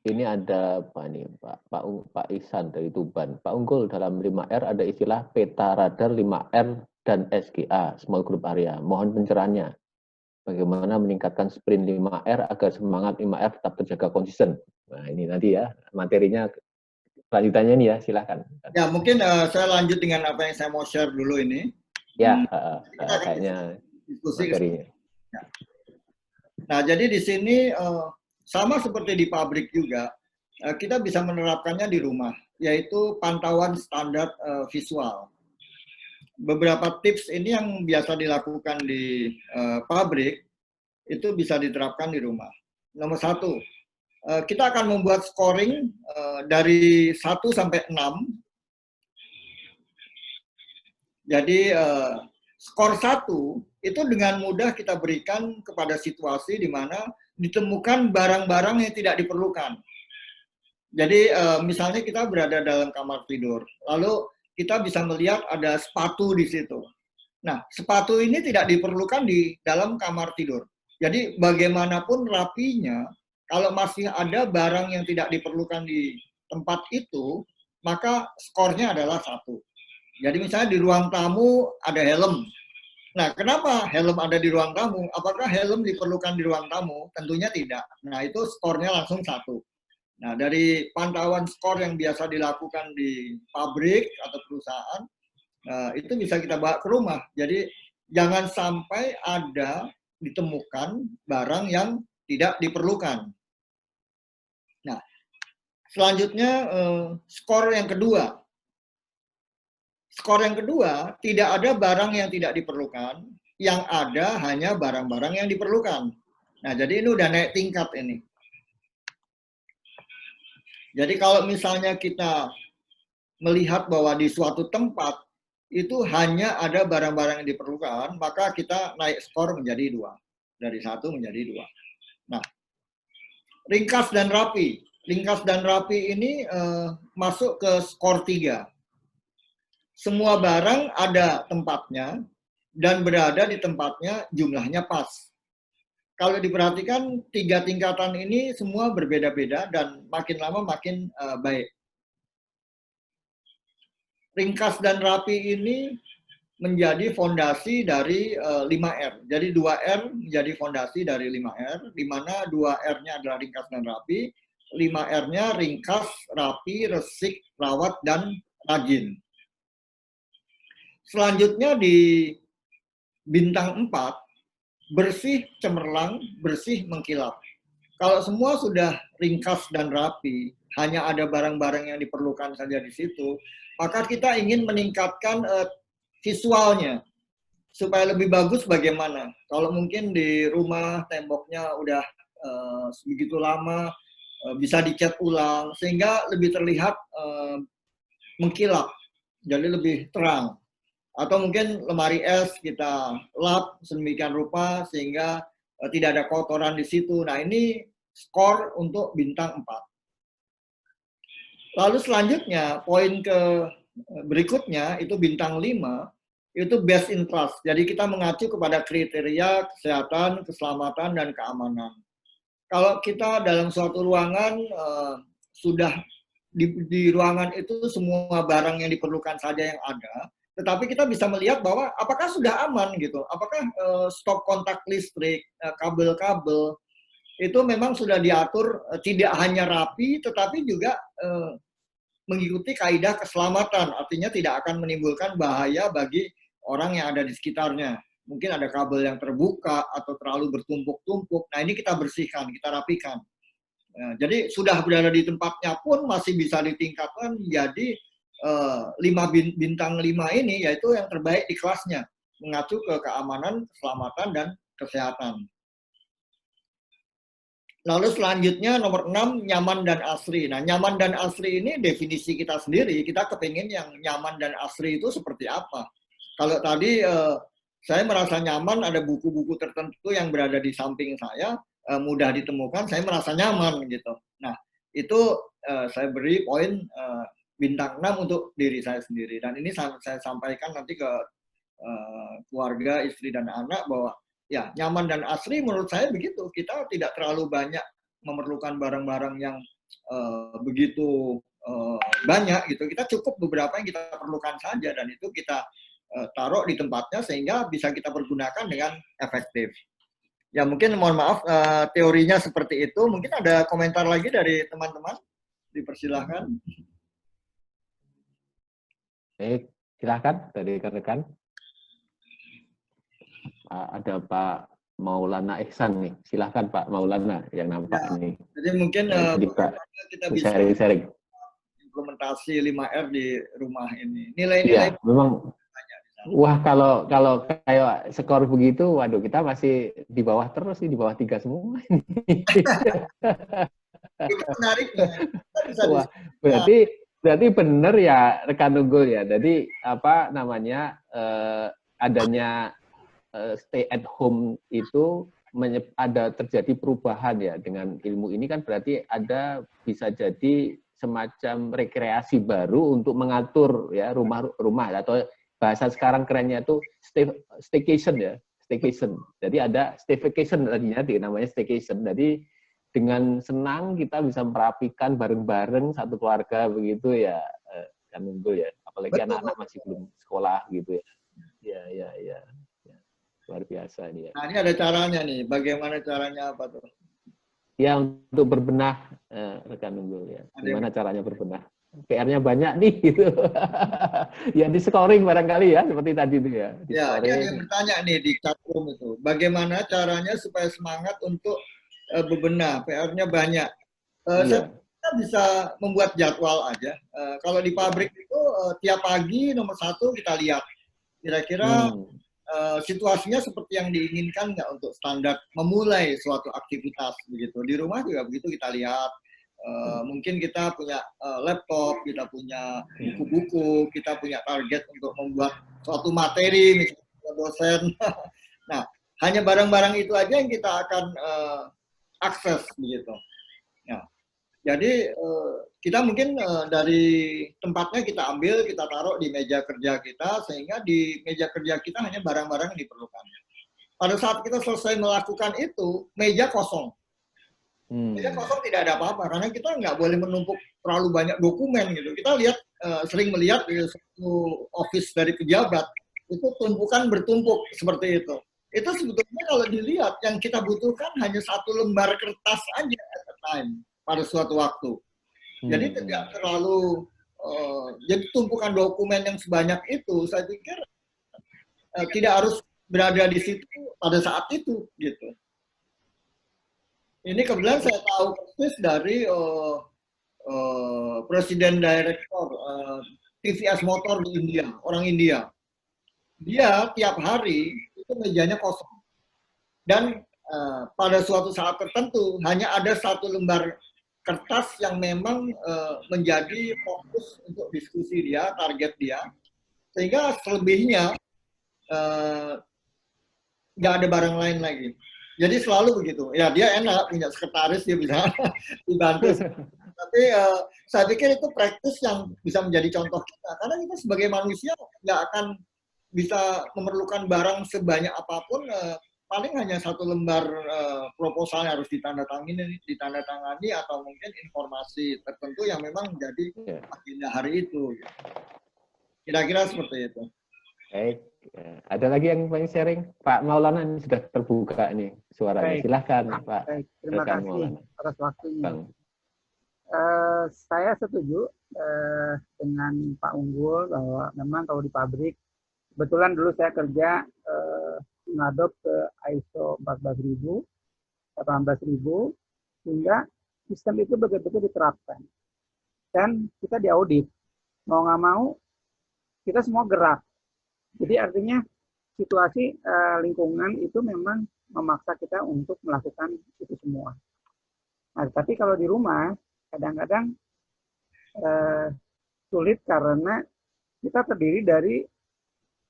Ini ada Pak Ihsan dari Tuban. Pak Unggul, dalam 5R ada istilah peta radar 5R dan SGA, Small Group Area. Mohon pencerahannya. Bagaimana meningkatkan sprint 5R agar semangat 5R tetap terjaga konsisten. Nah, ini nanti ya, materinya lanjutannya nih ya, silahkan. Ya, mungkin saya lanjut dengan apa yang saya mau share dulu ini. Ya, kayaknya materinya. Ya. Nah, jadi di sini... sama seperti di pabrik juga, kita bisa menerapkannya di rumah, yaitu pantauan standar visual. Beberapa tips ini yang biasa dilakukan di pabrik, itu bisa diterapkan di rumah. Nomor 1, kita akan membuat scoring dari 1 sampai 6. Jadi, skor 1 itu dengan mudah kita berikan kepada situasi di mana ditemukan barang-barang yang tidak diperlukan. Jadi misalnya kita berada dalam kamar tidur, lalu kita bisa melihat ada sepatu di situ. Nah, sepatu ini tidak diperlukan di dalam kamar tidur. Jadi bagaimanapun rapinya, kalau masih ada barang yang tidak diperlukan di tempat itu, maka skornya adalah 1. Jadi misalnya di ruang tamu ada helm. Nah, kenapa helm ada di ruang tamu? Apakah helm diperlukan di ruang tamu? Tentunya tidak. Nah, itu skornya langsung 1. Nah, dari pantauan skor yang biasa dilakukan di pabrik atau perusahaan, itu bisa kita bawa ke rumah. Jadi jangan sampai ada ditemukan barang yang tidak diperlukan. Nah, selanjutnya skor yang kedua. Skor yang kedua, tidak ada barang yang tidak diperlukan, yang ada hanya barang-barang yang diperlukan. Nah, jadi ini udah naik tingkat ini. Jadi kalau misalnya kita melihat bahwa di suatu tempat itu hanya ada barang-barang yang diperlukan, maka kita naik skor menjadi 2. Dari 1 menjadi 2. Nah, ringkas dan rapi. Ringkas dan rapi ini masuk ke skor 3. Semua barang ada tempatnya dan berada di tempatnya jumlahnya pas. Kalau diperhatikan 3 tingkatan ini semua berbeda-beda dan makin lama makin baik. Ringkas dan rapi ini menjadi fondasi dari 5R. Jadi 2R menjadi fondasi dari 5R, di mana 2R-nya adalah ringkas dan rapi, 5R-nya ringkas, rapi, resik, rawat, dan rajin. Selanjutnya di bintang 4, bersih, cemerlang, bersih, mengkilap. Kalau semua sudah ringkas dan rapi, hanya ada barang-barang yang diperlukan saja di situ, maka kita ingin meningkatkan visualnya supaya lebih bagus. Bagaimana? Kalau mungkin di rumah temboknya udah begitu lama, bisa dicat ulang sehingga lebih terlihat mengkilap, jadi lebih terang. Atau mungkin lemari es kita lap sedemikian rupa sehingga tidak ada kotoran di situ. Nah, ini skor untuk bintang 4. Lalu selanjutnya, poin berikutnya itu bintang 5, itu best in class. Jadi kita mengacu kepada kriteria kesehatan, keselamatan, dan keamanan. Kalau kita dalam suatu ruangan, sudah di ruangan itu semua barang yang diperlukan saja yang ada, tetapi kita bisa melihat bahwa apakah sudah aman gitu, apakah stop kontak listrik, kabel-kabel, itu memang sudah diatur tidak hanya rapi, tetapi juga mengikuti kaidah keselamatan, artinya tidak akan menimbulkan bahaya bagi orang yang ada di sekitarnya. Mungkin ada kabel yang terbuka atau terlalu bertumpuk-tumpuk, nah ini kita bersihkan, kita rapikan. Jadi sudah berada di tempatnya pun masih bisa ditingkatkan menjadi 5 bintang 5 ini, yaitu yang terbaik di kelasnya, mengacu ke keamanan, keselamatan, dan kesehatan. Lalu selanjutnya nomor 6, nyaman dan asri. Nah, nyaman dan asri ini definisi kita sendiri, kita kepingin yang nyaman dan asri itu seperti apa. Kalau tadi saya merasa nyaman, ada buku-buku tertentu yang berada di samping saya, mudah ditemukan, saya merasa nyaman gitu. Nah, itu saya beri poin bintang 6 untuk diri saya sendiri. Dan ini saya sampaikan nanti ke keluarga, istri, dan anak bahwa ya nyaman dan asri menurut saya begitu. Kita tidak terlalu banyak memerlukan barang-barang yang begitu banyak gitu. Kita cukup beberapa yang kita perlukan saja dan itu kita taruh di tempatnya sehingga bisa kita pergunakan dengan efektif. Ya mungkin mohon maaf teorinya seperti itu. Mungkin ada komentar lagi dari teman-teman. Dipersilahkan. Baik, silahkan dari rekan-rekan. Ada Pak Maulana Ihsan nih. Silahkan Pak Maulana yang nampak ya, ini. Jadi mungkin kita bisa sharing. Implementasi 5R di rumah ini. Nilai-nilai ya, memang. Wah, kalau kayak skor begitu, waduh kita masih di bawah terus sih, di bawah 3 semua. Itu menariknya. Wah, berarti benar ya rekan unggul ya. Jadi apa namanya adanya stay at home itu ada terjadi perubahan ya dengan ilmu ini kan berarti ada bisa jadi semacam rekreasi baru untuk mengatur ya rumah-rumah, atau bahasa sekarang kerennya itu staycation ya, staycation. Jadi ada staycation tadinya namanya staycation. Jadi dengan senang kita bisa merapikan bareng-bareng satu keluarga begitu ya, kan Unggul ya. Apalagi anak-anak masih belum sekolah gitu ya. Ya. Luar biasa ini ya. Nah, ini ada caranya nih. Bagaimana caranya apa tuh? Ya, untuk berbenah, rekan Unggul ya. Gimana caranya berbenah? PR-nya banyak nih gitu. Ya di scoring barangkali ya, seperti tadi itu ya. Ya, dia ada yang bertanya nih di chatroom itu. Bagaimana caranya supaya semangat untuk bebenah? PR-nya banyak. Kita bisa membuat jadwal aja. Kalau di pabrik itu tiap pagi nomor 1 kita lihat. Kira-kira situasinya seperti yang diinginkan nggak untuk standar memulai suatu aktivitas begitu. Di rumah juga begitu kita lihat. Mungkin kita punya laptop, kita punya buku-buku, kita punya target untuk membuat suatu materi, misalnya dosen. Nah, hanya barang-barang itu aja yang kita akan akses begitu. Ya. Jadi kita mungkin dari tempatnya kita ambil, kita taruh di meja kerja kita, sehingga di meja kerja kita hanya barang-barang yang diperlukan. Pada saat kita selesai melakukan itu, meja kosong. Meja kosong tidak ada apa-apa, karena kita nggak boleh menumpuk terlalu banyak dokumen gitu. Kita lihat, sering melihat di suatu office dari pejabat, itu tumpukan bertumpuk seperti itu. Itu sebetulnya kalau dilihat, yang kita butuhkan hanya 1 lembar kertas aja at a time pada suatu waktu. Jadi tidak terlalu, jadi tumpukan dokumen yang sebanyak itu, saya pikir tidak harus berada di situ pada saat itu, gitu. Ini kebetulan saya tahu persis dari Presiden Direktur TVS Motor di India, orang India. Dia tiap hari itu mejanya kosong. Dan pada suatu saat tertentu hanya ada 1 lembar kertas yang memang menjadi fokus untuk diskusi dia, target dia. Sehingga selebihnya nggak ada barang lain lagi. Jadi selalu begitu. Ya dia enak punya sekretaris, dia bisa dibantu. Tapi saya pikir itu praktis yang bisa menjadi contoh kita. Karena kita sebagai manusia nggak akan bisa memerlukan barang sebanyak apapun. Paling hanya 1 lembar proposal yang harus ditandatangani atau mungkin informasi tertentu yang memang menjadi agenda hari itu. Kira-kira seperti itu. Baik. Ada lagi yang pengen sharing? Pak Maulana ini sudah terbuka nih suaranya. Silahkan Pak. Baik. Terima kasih Maulana atas waktunya. Saya setuju dengan Pak Unggul bahwa memang kalau di pabrik, kebetulan dulu saya kerja mengadop ke ISO 14.000, 18.000, sehingga sistem itu betul-betul diterapkan. Dan kita diaudit. Mau nggak mau, kita semua gerak. Jadi artinya situasi lingkungan itu memang memaksa kita untuk melakukan itu semua. Nah, tapi kalau di rumah, kadang-kadang sulit karena kita terdiri dari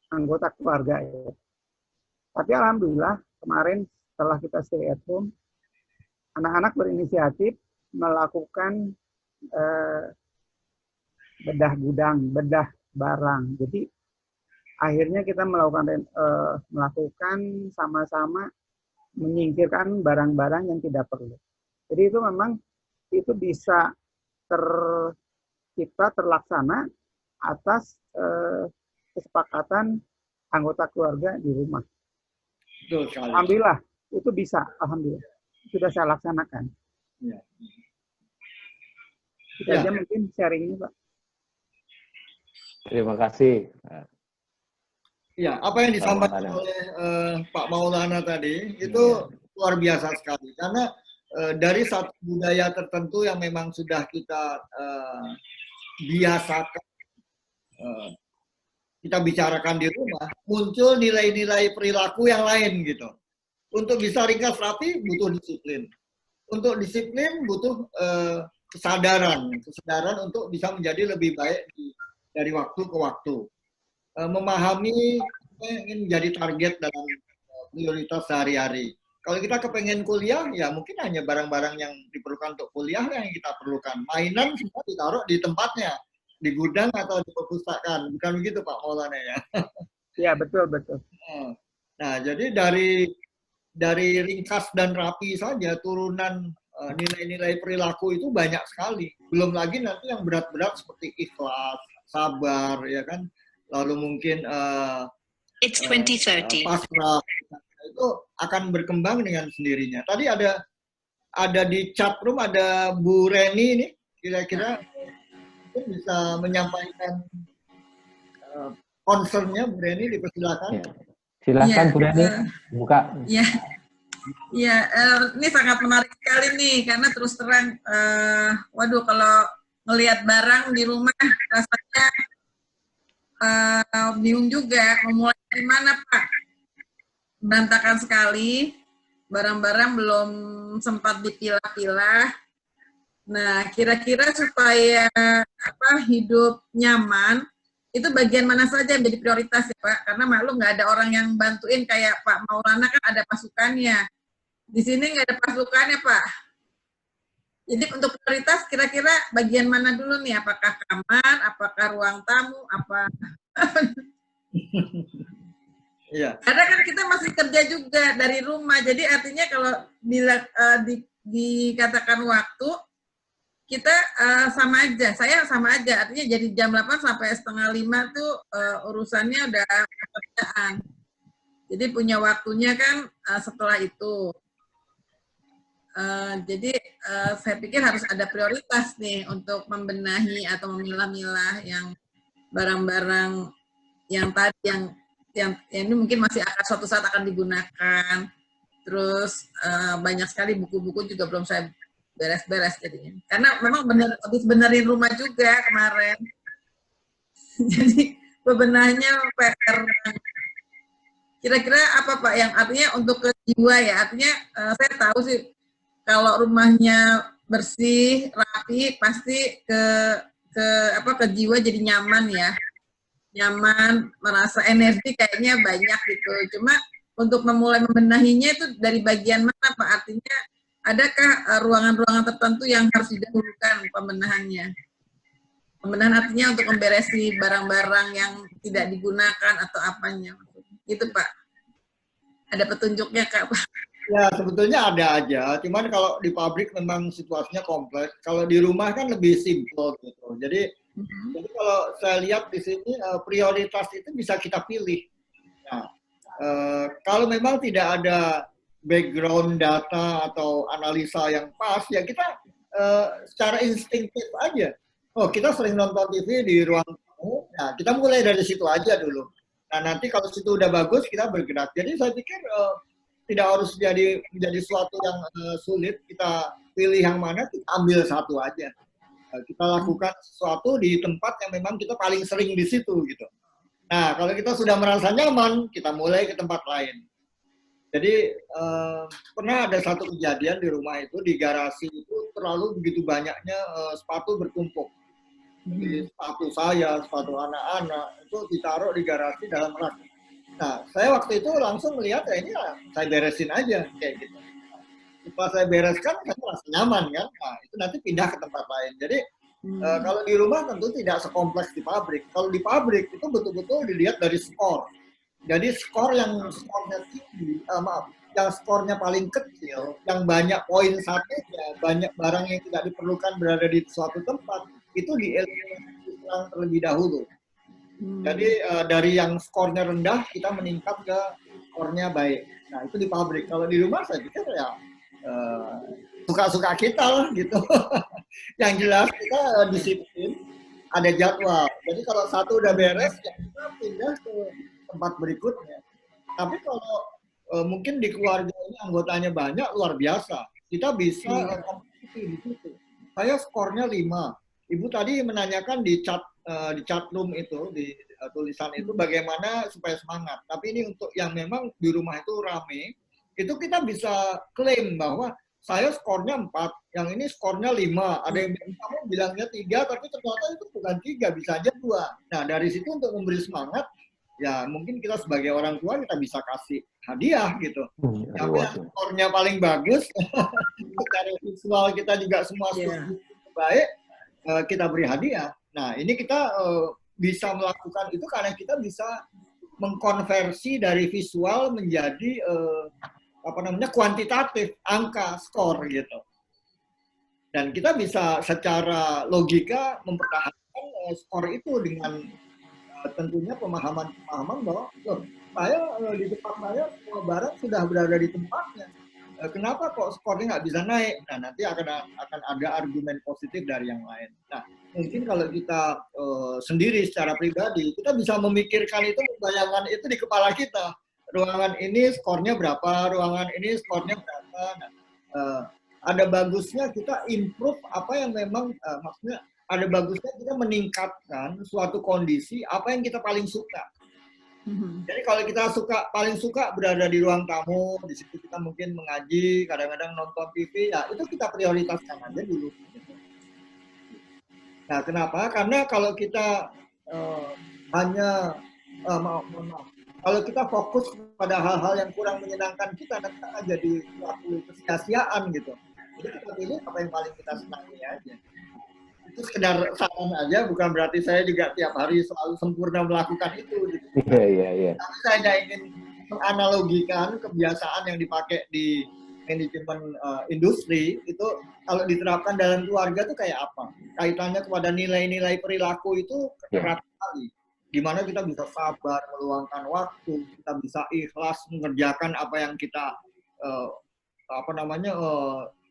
anggota keluarga. Ya. Tapi alhamdulillah kemarin setelah kita stay at home, anak-anak berinisiatif melakukan bedah gudang, bedah barang. Jadi akhirnya kita melakukan sama-sama menyingkirkan barang-barang yang tidak perlu. Jadi itu memang itu bisa terlaksana atas kesepakatan anggota keluarga di rumah. Alhamdulillah, itu bisa. Alhamdulillah, sudah saya laksanakan. Ya. Itu aja mungkin sharingnya, Pak. Terima kasih. Ya, apa yang disampaikan oleh Pak Maulana tadi itu luar biasa sekali. Karena dari satu budaya tertentu yang memang sudah kita biasakan, kita bicarakan di rumah, muncul nilai-nilai perilaku yang lain gitu. Untuk bisa ringkas rapi butuh disiplin. Untuk disiplin butuh kesadaran untuk bisa menjadi lebih baik dari waktu ke waktu. Memahami apa yang ingin menjadi target dalam prioritas sehari-hari. kalau kita kepengen kuliah, ya mungkin hanya barang-barang yang diperlukan untuk kuliah yang kita perlukan. Mainan semua ditaruh di tempatnya, di gudang atau di perpustakaan. Bukan begitu Pak Maulana ya? Iya, betul, betul. Nah, jadi dari ringkas dan rapi saja, turunan nilai-nilai perilaku itu banyak sekali. Belum lagi nanti yang berat-berat seperti ikhlas, sabar, ya kan? Lalu mungkin It's 2030. pasrah, itu akan berkembang dengan sendirinya. Tadi ada di chat room ada Bu Reni ini, kira-kira bisa menyampaikan concernnya. Bu Reni, dipersilakan. Ya. Silakan Bu Reni, buka. Ya, ya, ini sangat menarik sekali nih, karena terus terang, waduh, kalau ngelihat barang di rumah rasanya bingung juga, mau mulai dari mana Pak? Berantakan sekali, barang-barang belum sempat dipilah-pilah. Nah, kira-kira supaya hidup nyaman, itu bagian mana saja yang menjadi prioritas ya Pak? Karena maklum nggak ada orang yang bantuin kayak Pak Maulana kan ada pasukannya. Di sini nggak ada pasukannya Pak. Jadi untuk prioritas kira-kira bagian mana dulu nih? Apakah kamar, apakah ruang tamu, apa? Iya. Karena kan kita masih kerja juga dari rumah, jadi artinya kalau dikatakan waktu, kita sama aja, saya sama aja, artinya jadi jam 8 sampai setengah 5 tuh urusannya udah pekerjaan. Jadi punya waktunya kan setelah itu. Jadi saya pikir harus ada prioritas nih untuk membenahi atau memilah-milah yang barang-barang yang tadi yang ini mungkin masih akan suatu saat akan digunakan. Terus banyak sekali buku-buku juga belum saya beres-beres jadinya. Karena memang habis benerin rumah juga kemarin. Jadi bebenahnya PR. Kira-kira apa Pak yang artinya untuk ke jiwa ya? Artinya saya tahu sih kalau rumahnya bersih, rapi pasti ke jiwa jadi nyaman ya. Nyaman, merasa energi kayaknya banyak gitu. Cuma untuk memulai membenahinya itu dari bagian mana Pak? Artinya adakah ruangan-ruangan tertentu yang harus didahulukan pembenahannya? Pembenahan artinya untuk memberesi barang-barang yang tidak digunakan atau apanya. Gitu Pak. Ada petunjuknya Kak Pak? Ya, sebetulnya ada aja. Cuman kalau di pabrik memang situasinya kompleks. Kalau di rumah kan lebih simpel gitu. Jadi kalau saya lihat di sini prioritas itu bisa kita pilih. Nah, kalau memang tidak ada background data atau analisa yang pas, ya kita secara instinktif aja. Oh, kita sering nonton TV di ruang tamu. Nah, kita mulai dari situ aja dulu. Nah, nanti kalau situ udah bagus, kita bergerak. Jadi saya pikir tidak harus menjadi suatu yang sulit. Kita pilih yang mana, kita ambil satu aja. Kita lakukan sesuatu di tempat yang memang kita paling sering di situ gitu. Nah, kalau kita sudah merasa nyaman, kita mulai ke tempat lain. Jadi pernah ada satu kejadian di rumah itu, di garasi itu terlalu begitu banyaknya sepatu bertumpuk. Jadi, sepatu saya, sepatu anak-anak itu ditaruh di garasi dalam rak. Nah, saya waktu itu langsung melihat ya ini saya beresin aja kayak gitu. Setelah saya bereskan, saya merasa nyaman kan. Nah, itu nanti pindah ke tempat lain. Jadi kalau di rumah tentu tidak sekompleks di pabrik. Kalau di pabrik itu betul-betul dilihat dari skor. Jadi skor yang skornya tinggi, yang skornya paling kecil, yang banyak poin satunya, banyak barang yang tidak diperlukan berada di suatu tempat, itu dieliminasi terlebih dahulu. Jadi dari yang skornya rendah, kita meningkat ke skornya baik. Nah, itu di pabrik. Kalau di rumah saya pikir ya suka-suka kita lah gitu. Yang jelas kita disiplin, ada jadwal. Jadi kalau satu udah beres, ya kita pindah ke tempat berikutnya. Tapi kalau mungkin di keluarga ini anggotanya banyak, luar biasa. Kita bisa kompetisi di situ. Saya skornya 5. Ibu tadi menanyakan di chat room itu, di tulisan itu bagaimana supaya semangat. Tapi ini untuk yang memang di rumah itu rame, itu kita bisa klaim bahwa saya skornya 4, yang ini skornya 5. Ada yang kamu bilangnya 3, tapi ternyata itu bukan 3, bisa aja 2. Nah, dari situ untuk memberi semangat, ya mungkin kita sebagai orang tua kita bisa kasih hadiah gitu. Yang skornya paling bagus, secara visual kita juga semua baik, kita beri hadiah. Nah, ini kita bisa melakukan itu karena kita bisa mengkonversi dari visual menjadi kuantitatif, angka, skor gitu. Dan kita bisa secara logika mempertahankan skor itu dengan tentunya pemahaman bahwa saya di tempat saya semua barang sudah berada di tempatnya. Kenapa kok skornya nggak bisa naik? Nah, nanti akan ada argumen positif dari yang lain. Nah, mungkin kalau kita sendiri secara pribadi, kita bisa memikirkan itu, membayangkan itu di kepala kita. Ruangan ini skornya berapa, ruangan ini skornya berapa. Nah, ada bagusnya kita improve apa yang memang, maksudnya ada bagusnya kita meningkatkan suatu kondisi apa yang kita paling suka. Jadi kalau kita paling suka berada di ruang tamu, di situ kita mungkin mengaji, kadang-kadang nonton TV, ya itu kita prioritaskan aja dulu. Nah, kenapa? Karena kalau kita kalau kita fokus pada hal-hal yang kurang menyenangkan kita, nanti akan jadi suatu kesia-siaan gitu. Jadi kita pilih apa yang paling kita senangi aja. Itu sekedar saran aja, bukan berarti saya juga tiap hari selalu sempurna melakukan itu. Gitu. Iya. Tapi saya ingin menganalogikan kebiasaan yang dipakai di manajemen industri, itu kalau diterapkan dalam keluarga itu kayak apa? Kaitannya kepada nilai-nilai perilaku itu erat sekali. Gimana kita bisa sabar, meluangkan waktu, kita bisa ikhlas mengerjakan apa yang kita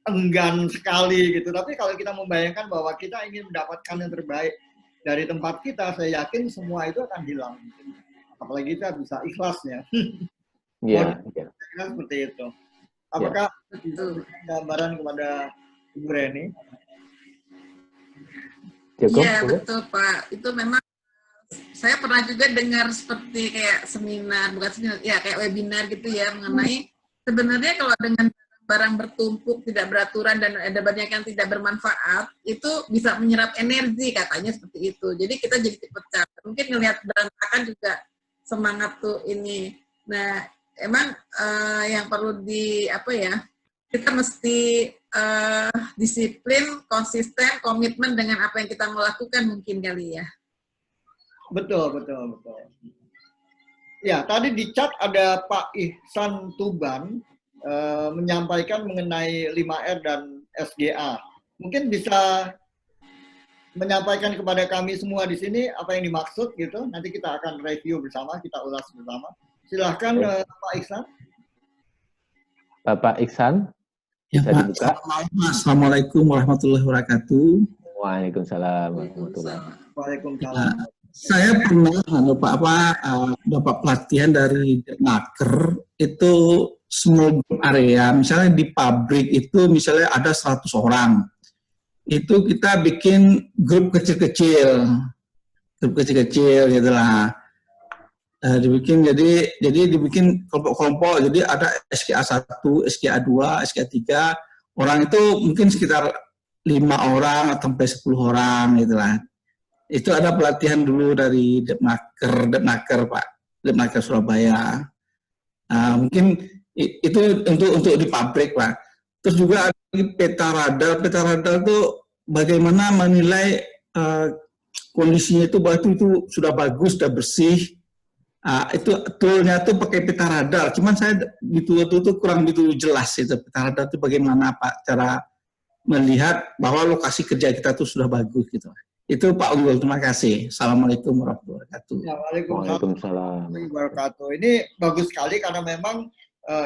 enggan sekali gitu. Tapi kalau kita membayangkan bahwa kita ingin mendapatkan yang terbaik dari tempat kita, saya yakin semua itu akan hilang. Apalagi kita bisa ikhlasnya. Iya. Seperti itu. Apakah itu gambaran kepada Ibu Reni? Iya, betul Pak. Itu memang saya pernah juga dengar seperti kayak seminar, bukan seminar, ya kayak webinar gitu ya, mengenai sebenarnya kalau dengan barang bertumpuk, tidak beraturan, dan ada banyak yang tidak bermanfaat, itu bisa menyerap energi, katanya seperti itu. Jadi kita jadi pecah. Mungkin ngelihat berantakan juga semangat tuh ini. Nah, emang yang perlu kita mesti disiplin, konsisten, komitmen dengan apa yang kita mau lakukan mungkin kali ya. Betul. Ya, tadi di chat ada Pak Ihsan Tuban menyampaikan mengenai 5R dan SGA. Mungkin bisa menyampaikan kepada kami semua di sini apa yang dimaksud gitu. Nanti kita akan review bersama, kita ulas bersama. Silahkan Pak Ihsan. Bapak Ihsan, bisa dibuka. Assalamualaikum warahmatullahi wabarakatuh. Waalaikumsalam warahmatullahi wabarakatuh. Waalaikumsalam. Saya pernah dapat pelatihan dari Naker, itu small group area. Misalnya di pabrik itu misalnya ada 100 orang. Itu kita bikin grup kecil-kecil gitu lah. Dibikin jadi dibikin kelompok-kelompok. Jadi ada SKA 1, SKA 2, SKA 3. Orang itu mungkin sekitar 5 orang atau sampai 10 orang gitu lah. Itu ada pelatihan dulu dari Depnaker Pak, Depnaker Surabaya. Mungkin itu untuk di pabrik Pak. Terus juga ada peta radar itu bagaimana menilai kondisinya itu batu itu sudah bagus, sudah bersih. Itu toolnya tuh pakai peta radar. Cuman saya itu kurang begitu jelas itu peta radar itu bagaimana Pak cara melihat bahwa lokasi kerja kita tuh sudah bagus gitu. Itu Pak Unggul, terima kasih. Assalamualaikum warahmatullahi wabarakatuh. Ya, waalaikumsalam warahmatullahi wabarakatuh. Ini bagus sekali karena memang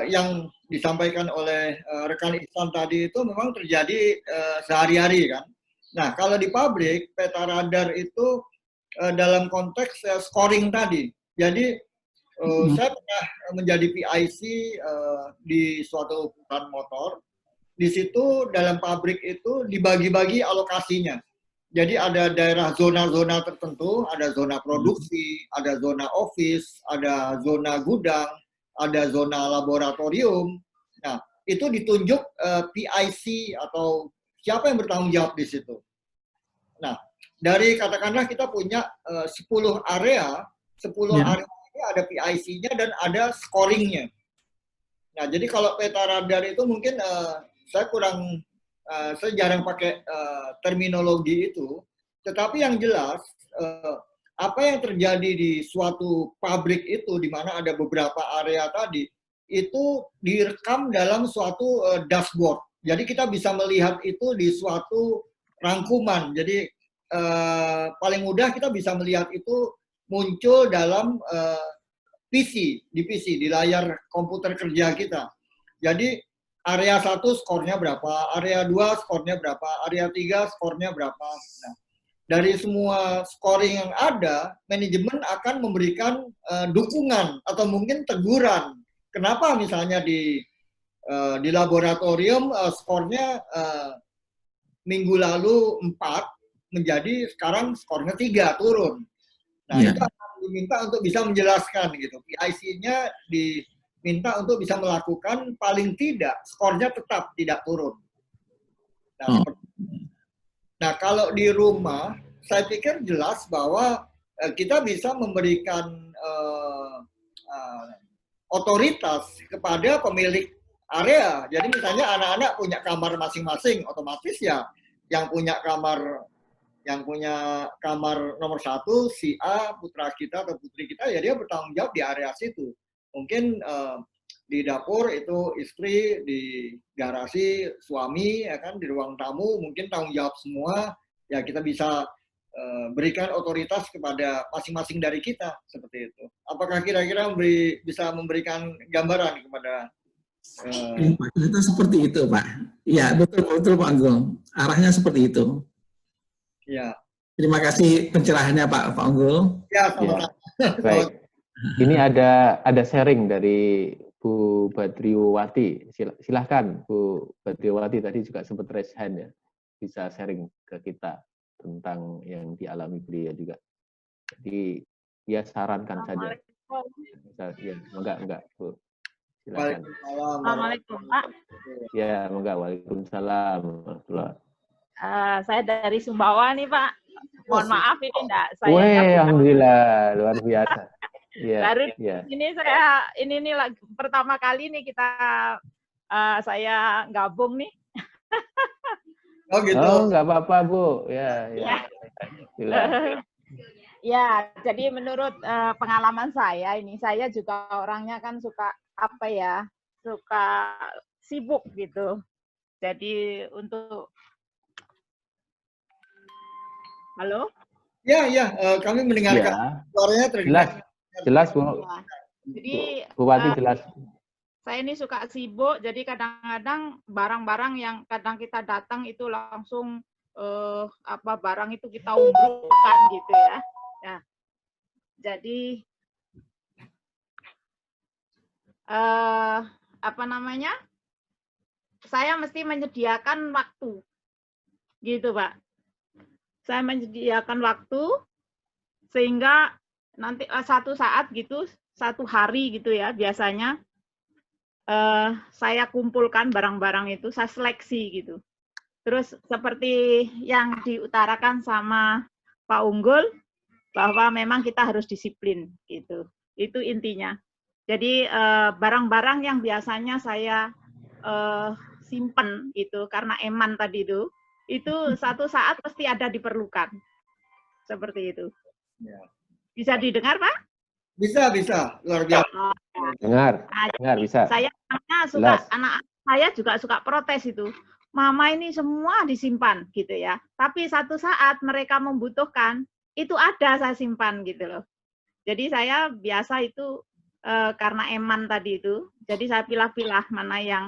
yang disampaikan oleh rekan Ihsan tadi itu memang terjadi sehari-hari kan. Nah, kalau di pabrik, peta radar itu dalam konteks scoring tadi. Jadi, saya pernah menjadi PIC di suatu perusahaan motor. Di situ dalam pabrik itu dibagi-bagi alokasinya. Jadi ada daerah zona-zona tertentu, ada zona produksi, ada zona office, ada zona gudang, ada zona laboratorium. Nah, itu ditunjuk PIC atau siapa yang bertanggung jawab di situ. Nah, dari katakanlah kita punya 10 area, 10 area ada PIC-nya dan ada scoring-nya. Nah, jadi kalau peta radar itu mungkin saya jarang pakai terminologi itu, tetapi yang jelas apa yang terjadi di suatu pabrik itu, di mana ada beberapa area tadi, itu direkam dalam suatu dashboard. Jadi kita bisa melihat itu di suatu rangkuman. Jadi paling mudah kita bisa melihat itu muncul dalam PC, di layar komputer kerja kita. Jadi area 1 skornya berapa, area 2 skornya berapa, area 3 skornya berapa. Nah, dari semua scoring yang ada, manajemen akan memberikan dukungan atau mungkin teguran. Kenapa misalnya di laboratorium skornya minggu lalu 4 menjadi sekarang skornya 3 turun. Nah, itu akan diminta untuk bisa menjelaskan gitu. PIC-nya diminta untuk bisa melakukan paling tidak skornya tetap tidak turun. Nah, kalau di rumah, saya pikir jelas bahwa kita bisa memberikan otoritas kepada pemilik area. Jadi misalnya anak-anak punya kamar masing-masing, otomatis ya yang punya kamar nomor 1, si A, putra kita atau putri kita, ya dia bertanggung jawab di area situ. Mungkin di dapur itu istri, di garasi suami, ya kan, di ruang tamu mungkin tanggung jawab semua. Ya kita bisa berikan otoritas kepada masing-masing dari kita seperti itu. Apakah kira-kira bisa memberikan gambaran kepada itu seperti itu, Pak. Ya, betul Pak Unggul. Arahnya seperti itu. Ya. Terima kasih pencerahannya Pak Unggul. Ya, sama-sama. Ya. Baik. Ini ada sharing dari Bu Badriwati. Silahkan Bu Badriwati, tadi juga sempat raise hand ya. Bisa sharing ke kita tentang yang dialami beliau juga. Jadi dia sarankan saja. Ya, enggak Bu. Silakan. Assalamualaikum Pak. Ya, waalaikumsalam. Saya dari Sumbawa nih Pak. Mohon maaf ini enggak saya. Alhamdulillah, luar biasa. Ya, Baru ini saya ini lagi pertama kali nih saya gabung nih. Oh gitu. Oh, nggak apa-apa Bu. Ya. Ya, jadi menurut pengalaman saya ini, saya juga orangnya kan suka suka sibuk gitu. Jadi untuk halo? Ya, kami mendengarkan. Suaranya terdengar. Jelas Bu. Ya. Jadi Bu Wati jelas. Saya ini suka sibuk, jadi kadang-kadang barang-barang yang kadang kita datang itu langsung barang itu kita umbrukkan gitu ya. Nah, jadi saya mesti menyediakan waktu, gitu Pak. Saya menyediakan waktu sehingga nanti satu saat gitu, satu hari gitu ya biasanya saya kumpulkan barang-barang itu, saya seleksi gitu. Terus seperti yang diutarakan sama Pak Unggul, bahwa memang kita harus disiplin gitu. Itu intinya. Jadi barang-barang yang biasanya saya simpen gitu karena eman tadi itu satu saat pasti ada diperlukan. Seperti itu. Bisa didengar, Pak? Bisa, luar biasa. Dengar, bisa. Saya anak saya juga suka protes itu. Mama ini semua disimpan gitu ya. Tapi satu saat mereka membutuhkan, itu ada saya simpan gitu loh. Jadi saya biasa itu karena eman tadi itu, jadi saya pilah-pilah mana yang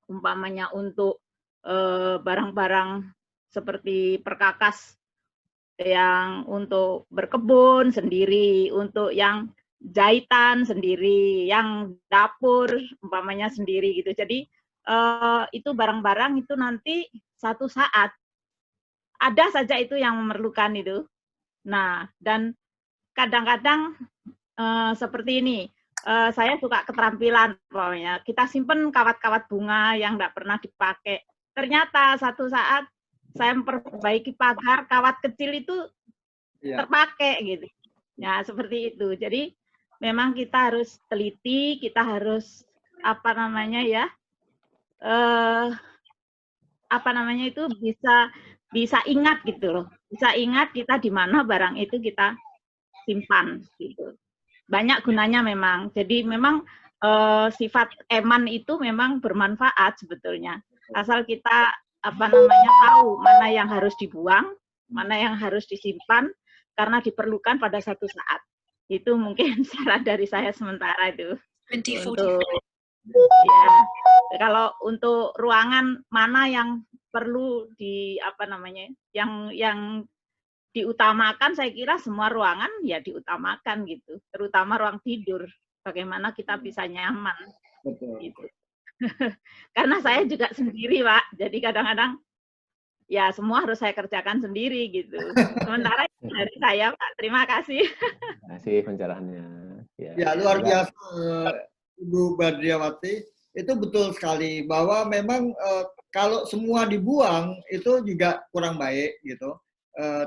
umpamanya untuk barang-barang seperti perkakas yang untuk berkebun sendiri, untuk yang jahitan sendiri, yang dapur umpamanya sendiri gitu. Jadi itu barang-barang itu nanti satu saat ada saja itu yang memerlukan itu. Nah, dan kadang-kadang seperti ini, saya suka keterampilan pokoknya. Kita simpen kawat-kawat bunga yang tidak pernah dipakai. Ternyata satu saat saya memperbaiki pagar, kawat kecil itu terpakai gitu. Ya, seperti itu. Jadi memang kita harus teliti, kita harus apa namanya ya, itu bisa ingat gitu loh, bisa ingat kita di mana barang itu kita simpan gitu. Banyak gunanya memang. Jadi memang sifat eman itu memang bermanfaat sebetulnya. Asal kita tahu mana yang harus dibuang, mana yang harus disimpan karena diperlukan pada satu saat. Itu mungkin saran dari saya sementara itu. Untuk ya, kalau untuk ruangan mana yang perlu yang diutamakan, saya kira semua ruangan ya diutamakan gitu, terutama ruang tidur. Bagaimana kita bisa nyaman. Betul. Gitu. Karena saya juga sendiri, Pak. Jadi kadang-kadang ya semua harus saya kerjakan sendiri gitu. Sementara dari saya, Pak. Terima kasih. Terima kasih pencerahannya. Ya, luar biasa, Ibu Badriawati. Itu betul sekali bahwa memang kalau semua dibuang itu juga kurang baik gitu.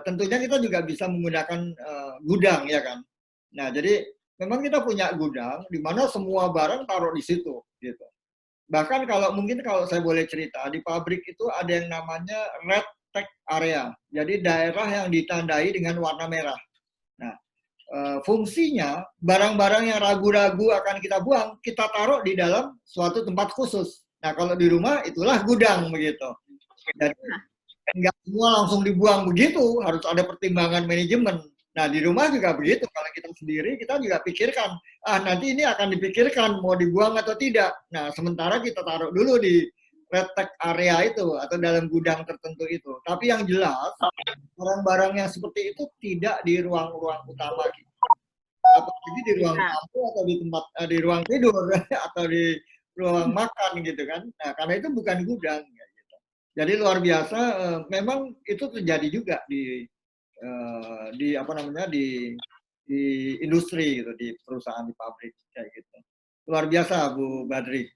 Tentunya kita juga bisa menggunakan gudang ya kan. Nah, jadi memang kita punya gudang di mana semua barang taruh di situ gitu. Bahkan kalau saya boleh cerita, di pabrik itu ada yang namanya red tag area. Jadi daerah yang ditandai dengan warna merah. Nah, fungsinya barang-barang yang ragu-ragu akan kita buang, kita taruh di dalam suatu tempat khusus. Nah, kalau di rumah itulah gudang begitu. Jadi nggak semua langsung dibuang begitu, harus ada pertimbangan manajemen. Nah, di rumah juga begitu. Kalau kita sendiri, kita juga pikirkan, nanti ini akan dipikirkan mau dibuang atau tidak. Nah, sementara kita taruh dulu di red tag area itu atau dalam gudang tertentu itu. Tapi yang jelas, barang-barang yang seperti itu tidak di ruang-ruang utama kita. Apalagi di ruang tamu atau di tempat di ruang tidur atau di ruang makan gitu kan. Nah, karena itu bukan gudang. Gitu. Jadi luar biasa, memang itu terjadi juga di industri gitu, di perusahaan, di pabrik kayak gitu. Luar biasa Bu Badri.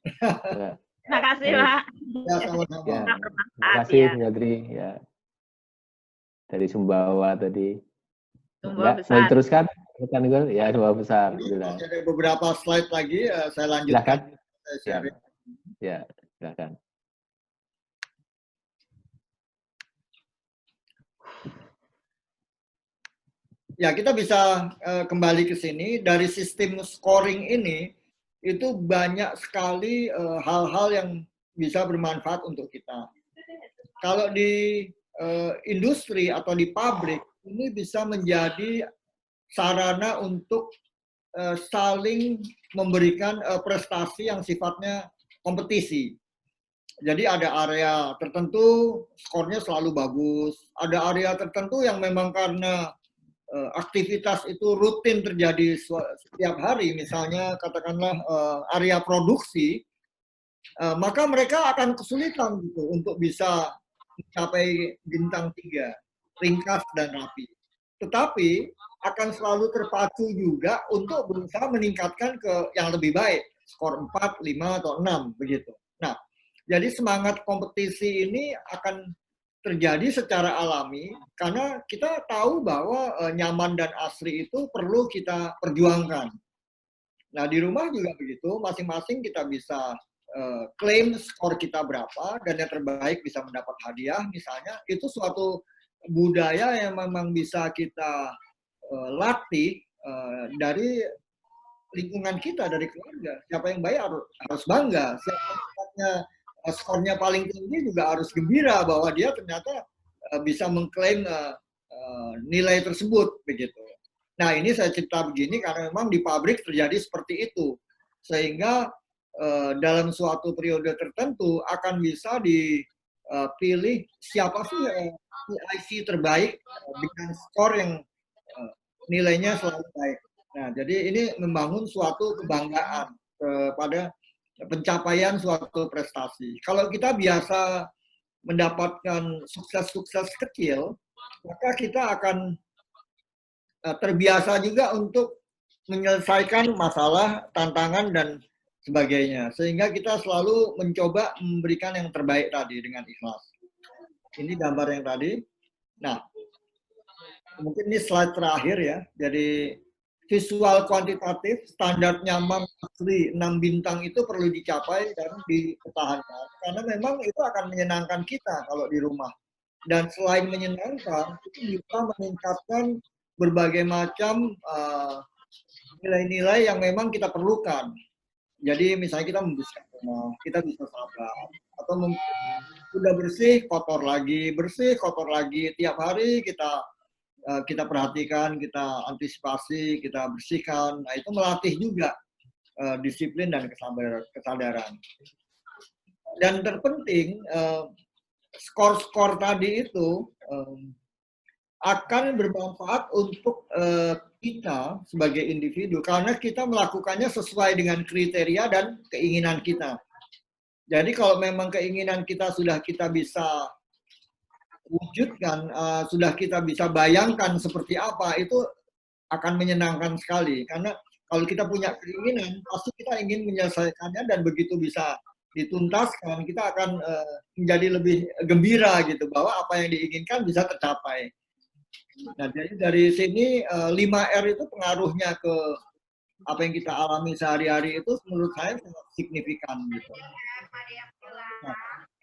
Terima kasih Pak. Ya, sama-sama. Ya, terima kasih Bu Badri ya. Dari Sumbawa tadi. Sumbawa besar. Mau diteruskan? Ya, Sumbawa besar. Ada beberapa slide lagi, saya lanjutkan. Silakan. Ya, silakan. Ya, kita bisa kembali ke sini. Dari sistem scoring ini, itu banyak sekali hal-hal yang bisa bermanfaat untuk kita. Kalau di industri atau di pabrik, ini bisa menjadi sarana untuk saling memberikan prestasi yang sifatnya kompetisi. Jadi ada area tertentu skornya selalu bagus, ada area tertentu yang memang karena aktivitas itu rutin terjadi setiap hari, misalnya katakanlah area produksi, maka mereka akan kesulitan gitu untuk bisa mencapai bintang 3, ringkas dan rapi. Tetapi akan selalu terpacu juga untuk berusaha meningkatkan ke yang lebih baik, skor 4, 5, atau 6 begitu. Nah, jadi semangat kompetisi ini akan terjadi secara alami karena kita tahu bahwa nyaman dan asri itu perlu kita perjuangkan. Nah, di rumah juga begitu, masing-masing kita bisa klaim skor kita berapa dan yang terbaik bisa mendapat hadiah misalnya. Itu suatu budaya yang memang bisa kita latih dari lingkungan kita, dari keluarga. Siapa yang baik harus bangga, siapa skornya paling tinggi juga harus gembira bahwa dia ternyata bisa mengklaim nilai tersebut begitu. Nah, ini saya cerita begini karena memang di pabrik terjadi seperti itu, sehingga dalam suatu periode tertentu akan bisa dipilih siapa sih PIC terbaik dengan skor yang nilainya selalu baik. Nah, jadi ini membangun suatu kebanggaan kepada pencapaian suatu prestasi. Kalau kita biasa mendapatkan sukses-sukses kecil, maka kita akan terbiasa juga untuk menyelesaikan masalah, tantangan, dan sebagainya. Sehingga kita selalu mencoba memberikan yang terbaik tadi dengan ikhlas. Ini gambar yang tadi. Nah, mungkin ini slide terakhir ya. Jadi visual kuantitatif, standar nyaman asli 6 bintang itu perlu dicapai dan dipertahankan. Karena memang itu akan menyenangkan kita kalau di rumah. Dan selain menyenangkan, itu bisa meningkatkan berbagai macam nilai-nilai yang memang kita perlukan. Jadi misalnya kita membersihkan rumah, kita bisa sabar. Atau sudah bersih, kotor lagi, tiap hari kita perhatikan, kita antisipasi, kita bersihkan. Nah, itu melatih juga disiplin dan kesadaran. Dan terpenting, skor-skor tadi itu akan bermanfaat untuk kita sebagai individu karena kita melakukannya sesuai dengan kriteria dan keinginan kita. Jadi kalau memang keinginan kita sudah kita bisa wujudkan, sudah kita bisa bayangkan seperti apa, itu akan menyenangkan sekali. Karena kalau kita punya keinginan, pasti kita ingin menyelesaikannya dan begitu bisa dituntaskan, kita akan menjadi lebih gembira gitu, bahwa apa yang diinginkan bisa tercapai. Nah, jadi dari sini 5R itu pengaruhnya ke apa yang kita alami sehari-hari itu menurut saya sangat signifikan gitu. Nah,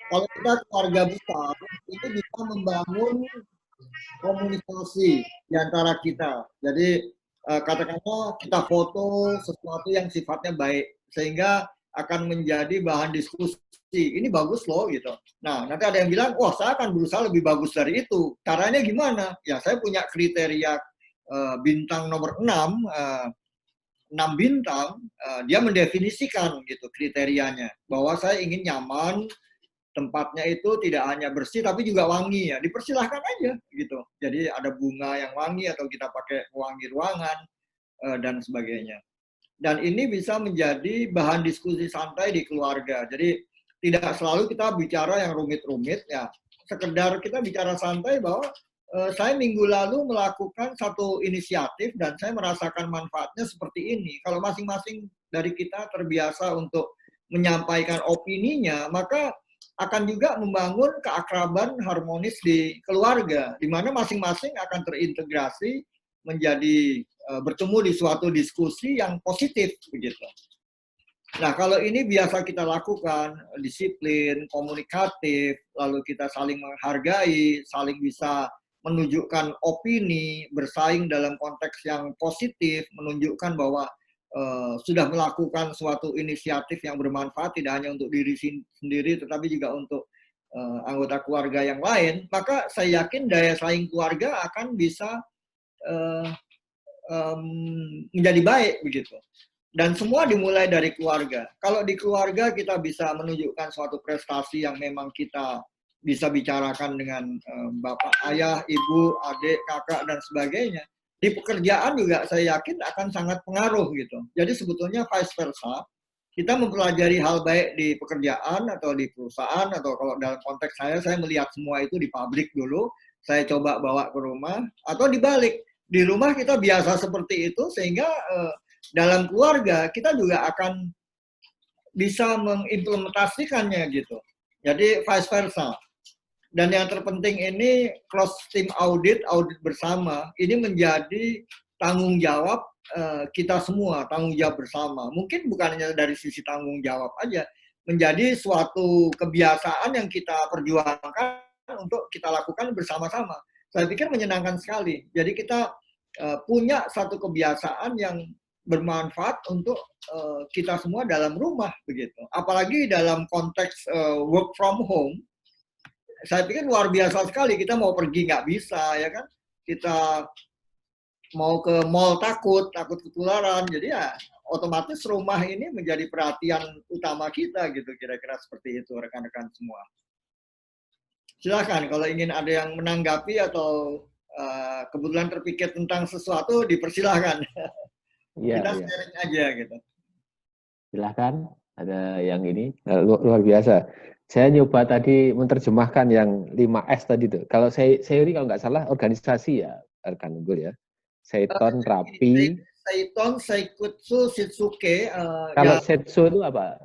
kalau kita keluarga besar, itu bisa membangun komunikasi di antara kita. Jadi katakanlah kita foto sesuatu yang sifatnya baik, sehingga akan menjadi bahan diskusi. Ini bagus loh gitu. Nah, nanti ada yang bilang, wah saya akan berusaha lebih bagus dari itu. Caranya gimana? Ya saya punya kriteria bintang nomor 6 bintang, dia mendefinisikan gitu kriterianya. Bahwa saya ingin nyaman, tempatnya itu tidak hanya bersih tapi juga wangi ya. Dipersilahkan aja gitu. Jadi ada bunga yang wangi atau kita pakai wangi ruangan dan sebagainya. Dan ini bisa menjadi bahan diskusi santai di keluarga. Jadi tidak selalu kita bicara yang rumit-rumit ya. Sekedar kita bicara santai bahwa saya minggu lalu melakukan satu inisiatif dan saya merasakan manfaatnya seperti ini. Kalau masing-masing dari kita terbiasa untuk menyampaikan opininya, maka akan juga membangun keakraban harmonis di keluarga, di mana masing-masing akan terintegrasi menjadi bertemu di suatu diskusi yang positif begitu. Nah, kalau ini biasa kita lakukan, disiplin, komunikatif, lalu kita saling menghargai, saling bisa menunjukkan opini, bersaing dalam konteks yang positif, menunjukkan bahwa sudah melakukan suatu inisiatif yang bermanfaat tidak hanya untuk diri sendiri tetapi juga untuk anggota keluarga yang lain, maka saya yakin daya saing keluarga akan bisa menjadi baik begitu. Dan semua dimulai dari keluarga. Kalau di keluarga kita bisa menunjukkan suatu prestasi yang memang kita bisa bicarakan dengan bapak, ayah, ibu, adik, kakak dan sebagainya. Di pekerjaan juga saya yakin akan sangat pengaruh gitu. Jadi sebetulnya vice versa, kita mempelajari hal baik di pekerjaan atau di perusahaan, atau kalau dalam konteks saya melihat semua itu di pabrik dulu, saya coba bawa ke rumah, atau dibalik, di rumah kita biasa seperti itu, sehingga dalam keluarga kita juga akan bisa mengimplementasikannya gitu. Jadi vice versa. Dan yang terpenting ini cross team audit bersama, ini menjadi tanggung jawab kita semua, tanggung jawab bersama. Mungkin bukan hanya dari sisi tanggung jawab aja, menjadi suatu kebiasaan yang kita perjuangkan untuk kita lakukan bersama-sama. Saya pikir menyenangkan sekali. Jadi kita punya satu kebiasaan yang bermanfaat untuk kita semua dalam rumah begitu. Apalagi dalam konteks work from home, saya pikir luar biasa sekali. Kita mau pergi nggak bisa, ya kan? Kita mau ke mall takut ketularan. Jadi ya otomatis rumah ini menjadi perhatian utama kita gitu. Kira-kira seperti itu rekan-rekan semua. Silakan kalau ingin ada yang menanggapi atau kebetulan terpikir tentang sesuatu, dipersilahkan. Ya, kita sharing aja gitu. Silahkan, ada yang ini luar biasa. Saya nyoba tadi menerjemahkan yang 5S tadi tuh. Kalau saya ini kalau nggak salah organisasi ya, rekan Unggul ya. Seiton, Rapi. Seiton, Seikutsu, Shitsuke. Kalau ya. Setsu itu apa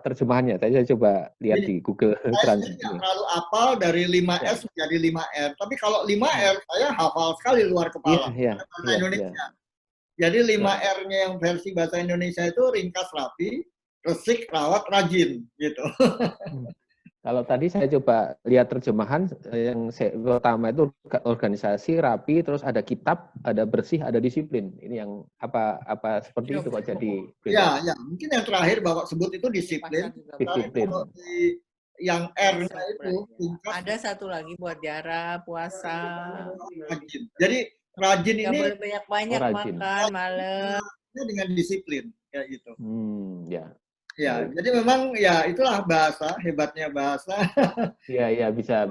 terjemahannya? Tadi saya coba lihat di Google Translate. Saya terlalu hafal dari 5S menjadi 5R. Tapi kalau 5R saya hafal sekali luar kepala. Iya. Indonesia. Jadi 5R-nya yang versi bahasa Indonesia itu ringkas, rapi, resik, rawat, rajin, gitu. Kalau tadi saya coba lihat terjemahan yang pertama itu organisasi, rapi, terus ada kitab, ada bersih, ada disiplin. Ini yang apa seperti itu kok jadi beda? Ya, mungkin yang terakhir Bapak sebut itu disiplin. Disiplin. Kalau di yang R-nya itu ringkas. Ada satu lagi buat jarak, puasa. Rajin. Jadi rajin Nggak ini boleh banyak-banyak makan malam. Dengan disiplin kayak gitu. Ya. Ya, jadi memang ya itulah bahasa, hebatnya bahasa. Iya, bisa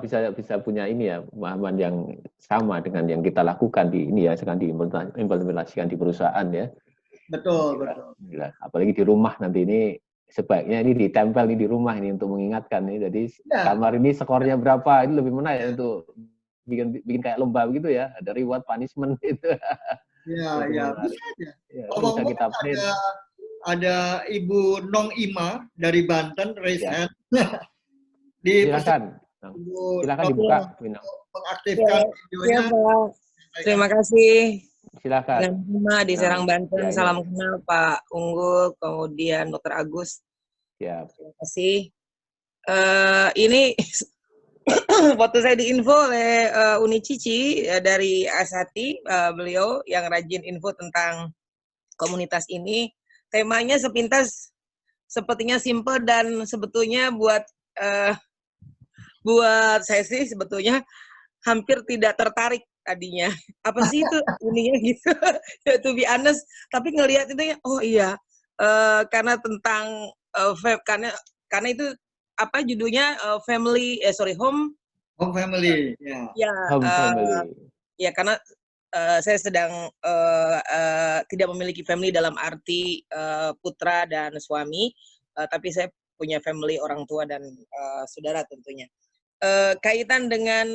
punya ini ya, pemahaman yang sama dengan yang kita lakukan di ini ya, sedang diimplementasikan di perusahaan ya. Betul. Gila. Apalagi di rumah nanti ini sebaiknya ini ditempel di rumah ini untuk mengingatkan nih. Jadi kamar ini skornya berapa, ini lebih menarik untuk bikin kayak lomba begitu ya, ada reward punishment gitu. Ya, bisa aja. Bisa kita print. Ada Ibu Nong Ima dari Banten, raise hand. Silakan dibuka. Mengaktifkan videonya. Pak. Terima kasih. Silakan. Nama di Serang, Banten. Salam kenal Pak Unggul, kemudian Dr. Agus. Siap. Terima kasih. Ini waktu saya diinfo oleh Uni Cici dari Asati, beliau yang rajin info tentang komunitas ini. Temanya sepintas sepertinya simple dan sebetulnya buat saya sih sebetulnya hampir tidak tertarik tadinya. Apa sih itu ininya gitu? To be honest, tapi ngelihat itu ya, oh iya, karena tentang karena itu apa judulnya home family. Ya, home family. Ya karena saya sedang tidak memiliki family dalam arti putra dan suami, tapi saya punya family orang tua dan saudara tentunya. Kaitan dengan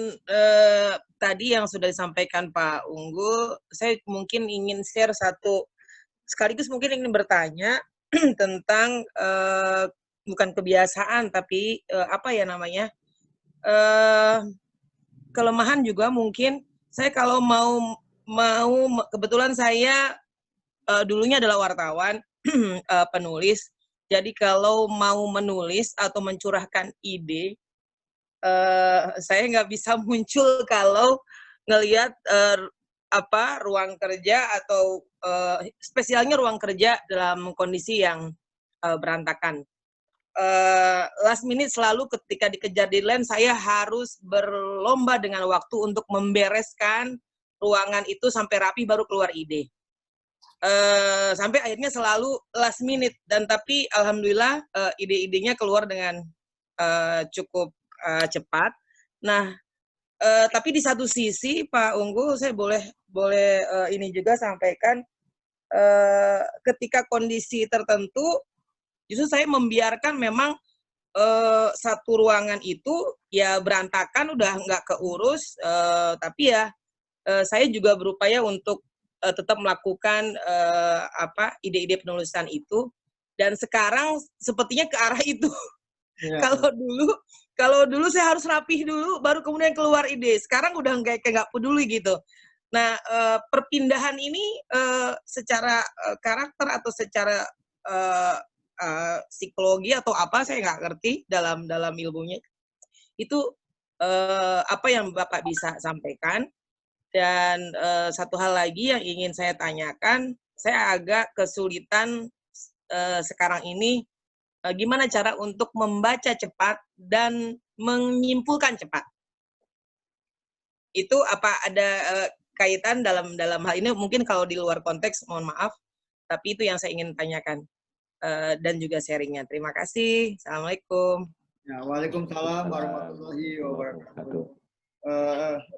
tadi yang sudah disampaikan Pak Unggul, saya mungkin ingin share sekaligus mungkin ingin bertanya tentang bukan kebiasaan tapi apa ya namanya kelemahan juga mungkin. Saya kalau mau kebetulan saya dulunya adalah wartawan, penulis. Jadi kalau mau menulis atau mencurahkan ide, saya nggak bisa muncul kalau ngelihat ruang kerja atau spesialnya ruang kerja dalam kondisi yang berantakan. Last minute selalu ketika dikejar deadline saya harus berlomba dengan waktu untuk membereskan ruangan itu sampai rapi baru keluar ide. Sampai akhirnya selalu last minute dan tapi alhamdulillah ide-idenya keluar dengan cukup cepat. Nah, tapi di satu sisi Pak Unggul saya boleh ini juga sampaikan ketika kondisi tertentu justru saya membiarkan memang satu ruangan itu ya berantakan udah nggak keurus, tapi ya saya juga berupaya untuk tetap melakukan ide-ide penulisan itu dan sekarang sepertinya ke arah itu. Yeah. Kalau dulu saya harus rapih dulu baru kemudian keluar ide. Sekarang udah kayak nggak peduli gitu. Nah perpindahan ini secara karakter atau secara psikologi atau apa saya nggak ngerti dalam ilmunya itu apa yang Bapak bisa sampaikan. Dan satu hal lagi yang ingin saya tanyakan, saya agak kesulitan sekarang ini gimana cara untuk membaca cepat dan menyimpulkan cepat. Itu apa ada kaitan dalam hal ini? Mungkin kalau di luar konteks mohon maaf, tapi itu yang saya ingin tanyakan dan juga sharingnya. Terima kasih. Assalamualaikum. Ya, waalaikumsalam warahmatullahi wabarakatuh.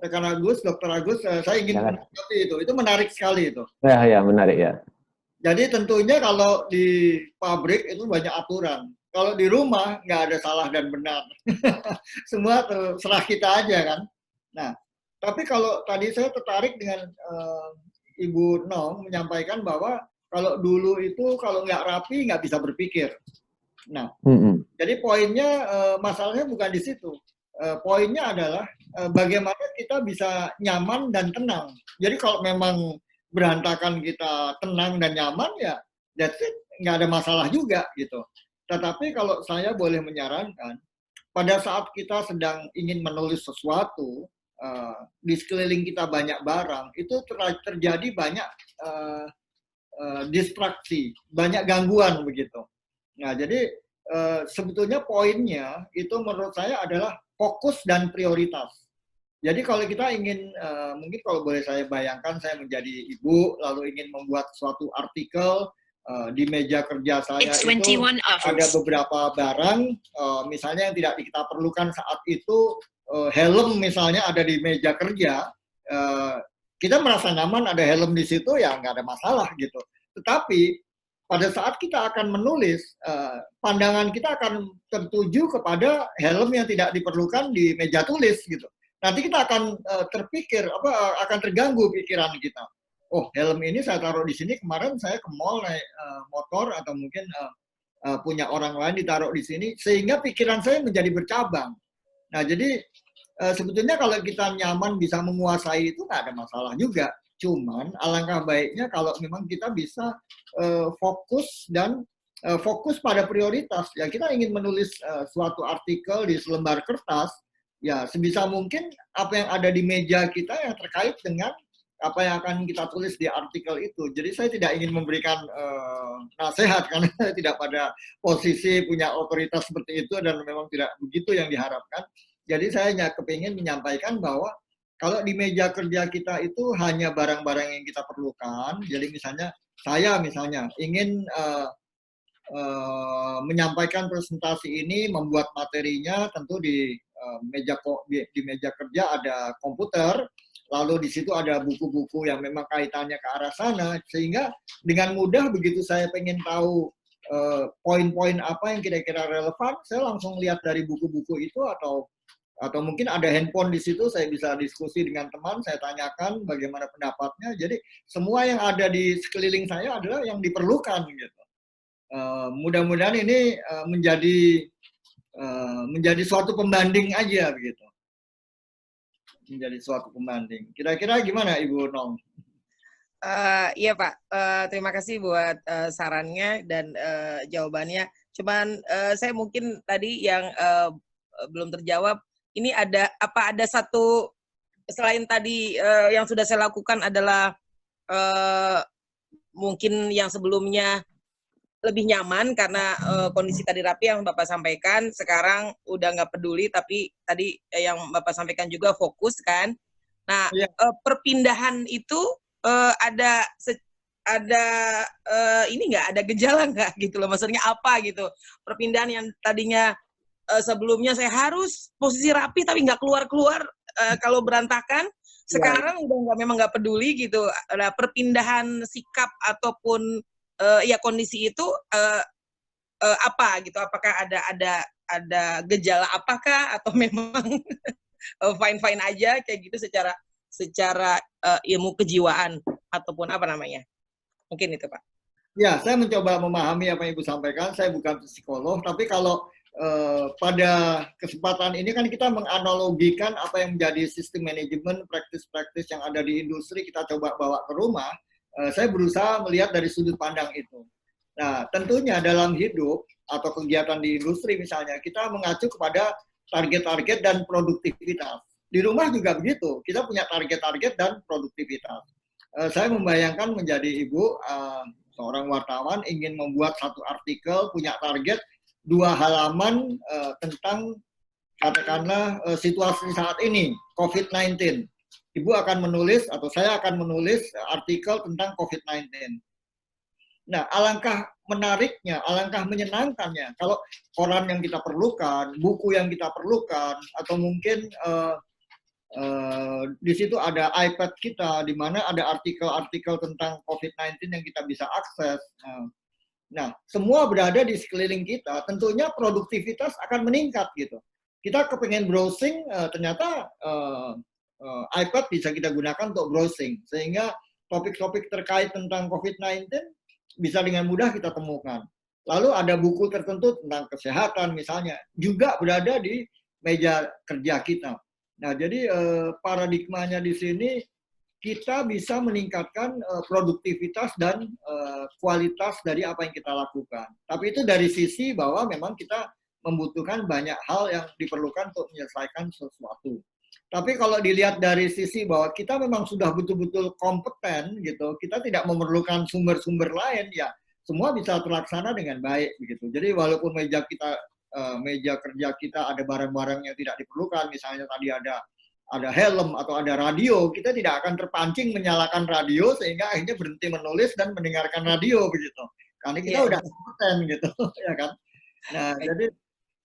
Rekan Agus, Dr. Agus, saya ingin menanggapi itu menarik sekali itu. Ya, menarik ya. Jadi tentunya kalau di pabrik itu banyak aturan. Kalau di rumah nggak ada salah dan benar. Semua terserah kita aja kan. Nah, tapi kalau tadi saya tertarik dengan Ibu Nong menyampaikan bahwa kalau dulu itu kalau nggak rapi nggak bisa berpikir. Nah, jadi poinnya masalahnya bukan di situ. Poinnya adalah bagaimana kita bisa nyaman dan tenang. Jadi kalau memang berantakan kita tenang dan nyaman, ya that's it, nggak ada masalah juga gitu. Tetapi kalau saya boleh menyarankan, pada saat kita sedang ingin menulis sesuatu, di sekeliling kita banyak barang, itu terjadi banyak distraksi, banyak gangguan begitu. Nah, jadi sebetulnya poinnya itu menurut saya adalah fokus dan prioritas. Jadi kalau kita ingin, mungkin kalau boleh saya bayangkan, saya menjadi ibu, lalu ingin membuat suatu artikel, di meja kerja saya itu ada beberapa barang, misalnya yang tidak kita perlukan saat itu, helm misalnya ada di meja kerja, kita merasa nyaman ada helm di situ, ya nggak ada masalah gitu. Tetapi pada saat kita akan menulis, pandangan kita akan tertuju kepada helm yang tidak diperlukan di meja tulis gitu. Nanti kita akan terpikir, akan terganggu pikiran kita. Oh, helm ini saya taruh di sini, kemarin saya ke mall naik motor, atau mungkin punya orang lain ditaruh di sini, sehingga pikiran saya menjadi bercabang. Nah, jadi sebetulnya kalau kita nyaman bisa menguasai itu nggak ada masalah juga. Cuman alangkah baiknya kalau memang kita bisa fokus dan fokus pada prioritas. Ya, kita ingin menulis suatu artikel di selembar kertas, ya sebisa mungkin apa yang ada di meja kita yang terkait dengan apa yang akan kita tulis di artikel itu. Jadi saya tidak ingin memberikan nasihat karena saya tidak pada posisi punya otoritas seperti itu dan memang tidak begitu yang diharapkan. Jadi saya hanya kepingin menyampaikan bahwa kalau di meja kerja kita itu hanya barang-barang yang kita perlukan. Jadi misalnya saya ingin menyampaikan presentasi ini, membuat materinya, tentu di meja kerja ada komputer, lalu di situ ada buku-buku yang memang kaitannya ke arah sana, sehingga dengan mudah begitu saya pengen tahu poin-poin apa yang kira-kira relevan, saya langsung lihat dari buku-buku itu, atau mungkin ada handphone di situ, saya bisa diskusi dengan teman, saya tanyakan bagaimana pendapatnya. Jadi semua yang ada di sekeliling saya adalah yang diperlukan gitu. Mudah-mudahan ini menjadi suatu pembanding aja begitu. Menjadi suatu pembanding. Kira-kira gimana Ibu Nong? Iya Pak, terima kasih buat sarannya dan jawabannya. Cuman saya mungkin tadi yang belum terjawab, ini ada satu selain tadi yang sudah saya lakukan adalah mungkin yang sebelumnya lebih nyaman karena kondisi tadi rapi yang Bapak sampaikan, sekarang udah nggak peduli, tapi tadi yang Bapak sampaikan juga fokus kan. Nah, perpindahan itu ada ini nggak, ada gejala nggak gitu loh, maksudnya apa gitu, perpindahan yang tadinya sebelumnya saya harus posisi rapi tapi nggak keluar-keluar kalau berantakan, sekarang udah memang nggak peduli gitu. Ada perpindahan sikap ataupun ya kondisi itu apa gitu? Apakah ada gejala apakah atau memang fine aja kayak gitu secara ilmu kejiwaan ataupun apa namanya? Mungkin itu Pak. Ya, saya mencoba memahami apa yang Ibu sampaikan. Saya bukan psikolog, tapi kalau pada kesempatan ini kan kita menganalogikan apa yang menjadi sistem manajemen, praktis-praktis yang ada di industri, kita coba bawa ke rumah. Saya berusaha melihat dari sudut pandang itu. Nah, tentunya dalam hidup atau kegiatan di industri misalnya, kita mengacu kepada target-target dan produktivitas. Di rumah juga begitu, kita punya target-target dan produktivitas. Saya membayangkan menjadi ibu, seorang wartawan ingin membuat satu artikel, punya target 2 halaman tentang katakanlah situasi saat ini, COVID-19. Ibu akan menulis atau saya akan menulis artikel tentang COVID-19. Nah, alangkah menariknya, alangkah menyenangkannya kalau koran yang kita perlukan, buku yang kita perlukan, atau mungkin di situ ada iPad kita, di mana ada artikel-artikel tentang COVID-19 yang kita bisa akses. Nah, semua berada di sekeliling kita, tentunya produktivitas akan meningkat gitu. Kita kepengen browsing, ternyata iPad bisa kita gunakan untuk browsing, sehingga topik-topik terkait tentang COVID-19 bisa dengan mudah kita temukan. Lalu ada buku tertentu tentang kesehatan misalnya, juga berada di meja kerja kita. Nah, jadi paradigmanya di sini kita bisa meningkatkan produktivitas dan kualitas dari apa yang kita lakukan. Tapi itu dari sisi bahwa memang kita membutuhkan banyak hal yang diperlukan untuk menyelesaikan sesuatu. Tapi kalau dilihat dari sisi bahwa kita memang sudah betul-betul kompeten gitu, kita tidak memerlukan sumber-sumber lain, ya semua bisa terlaksana dengan baik begitu. Jadi walaupun meja kerja kita ada barang-barang yang tidak diperlukan, misalnya tadi ada helm atau ada radio, kita tidak akan terpancing menyalakan radio sehingga akhirnya berhenti menulis dan mendengarkan radio begitu. Karena kita udah kompeten gitu, ya kan. Nah, jadi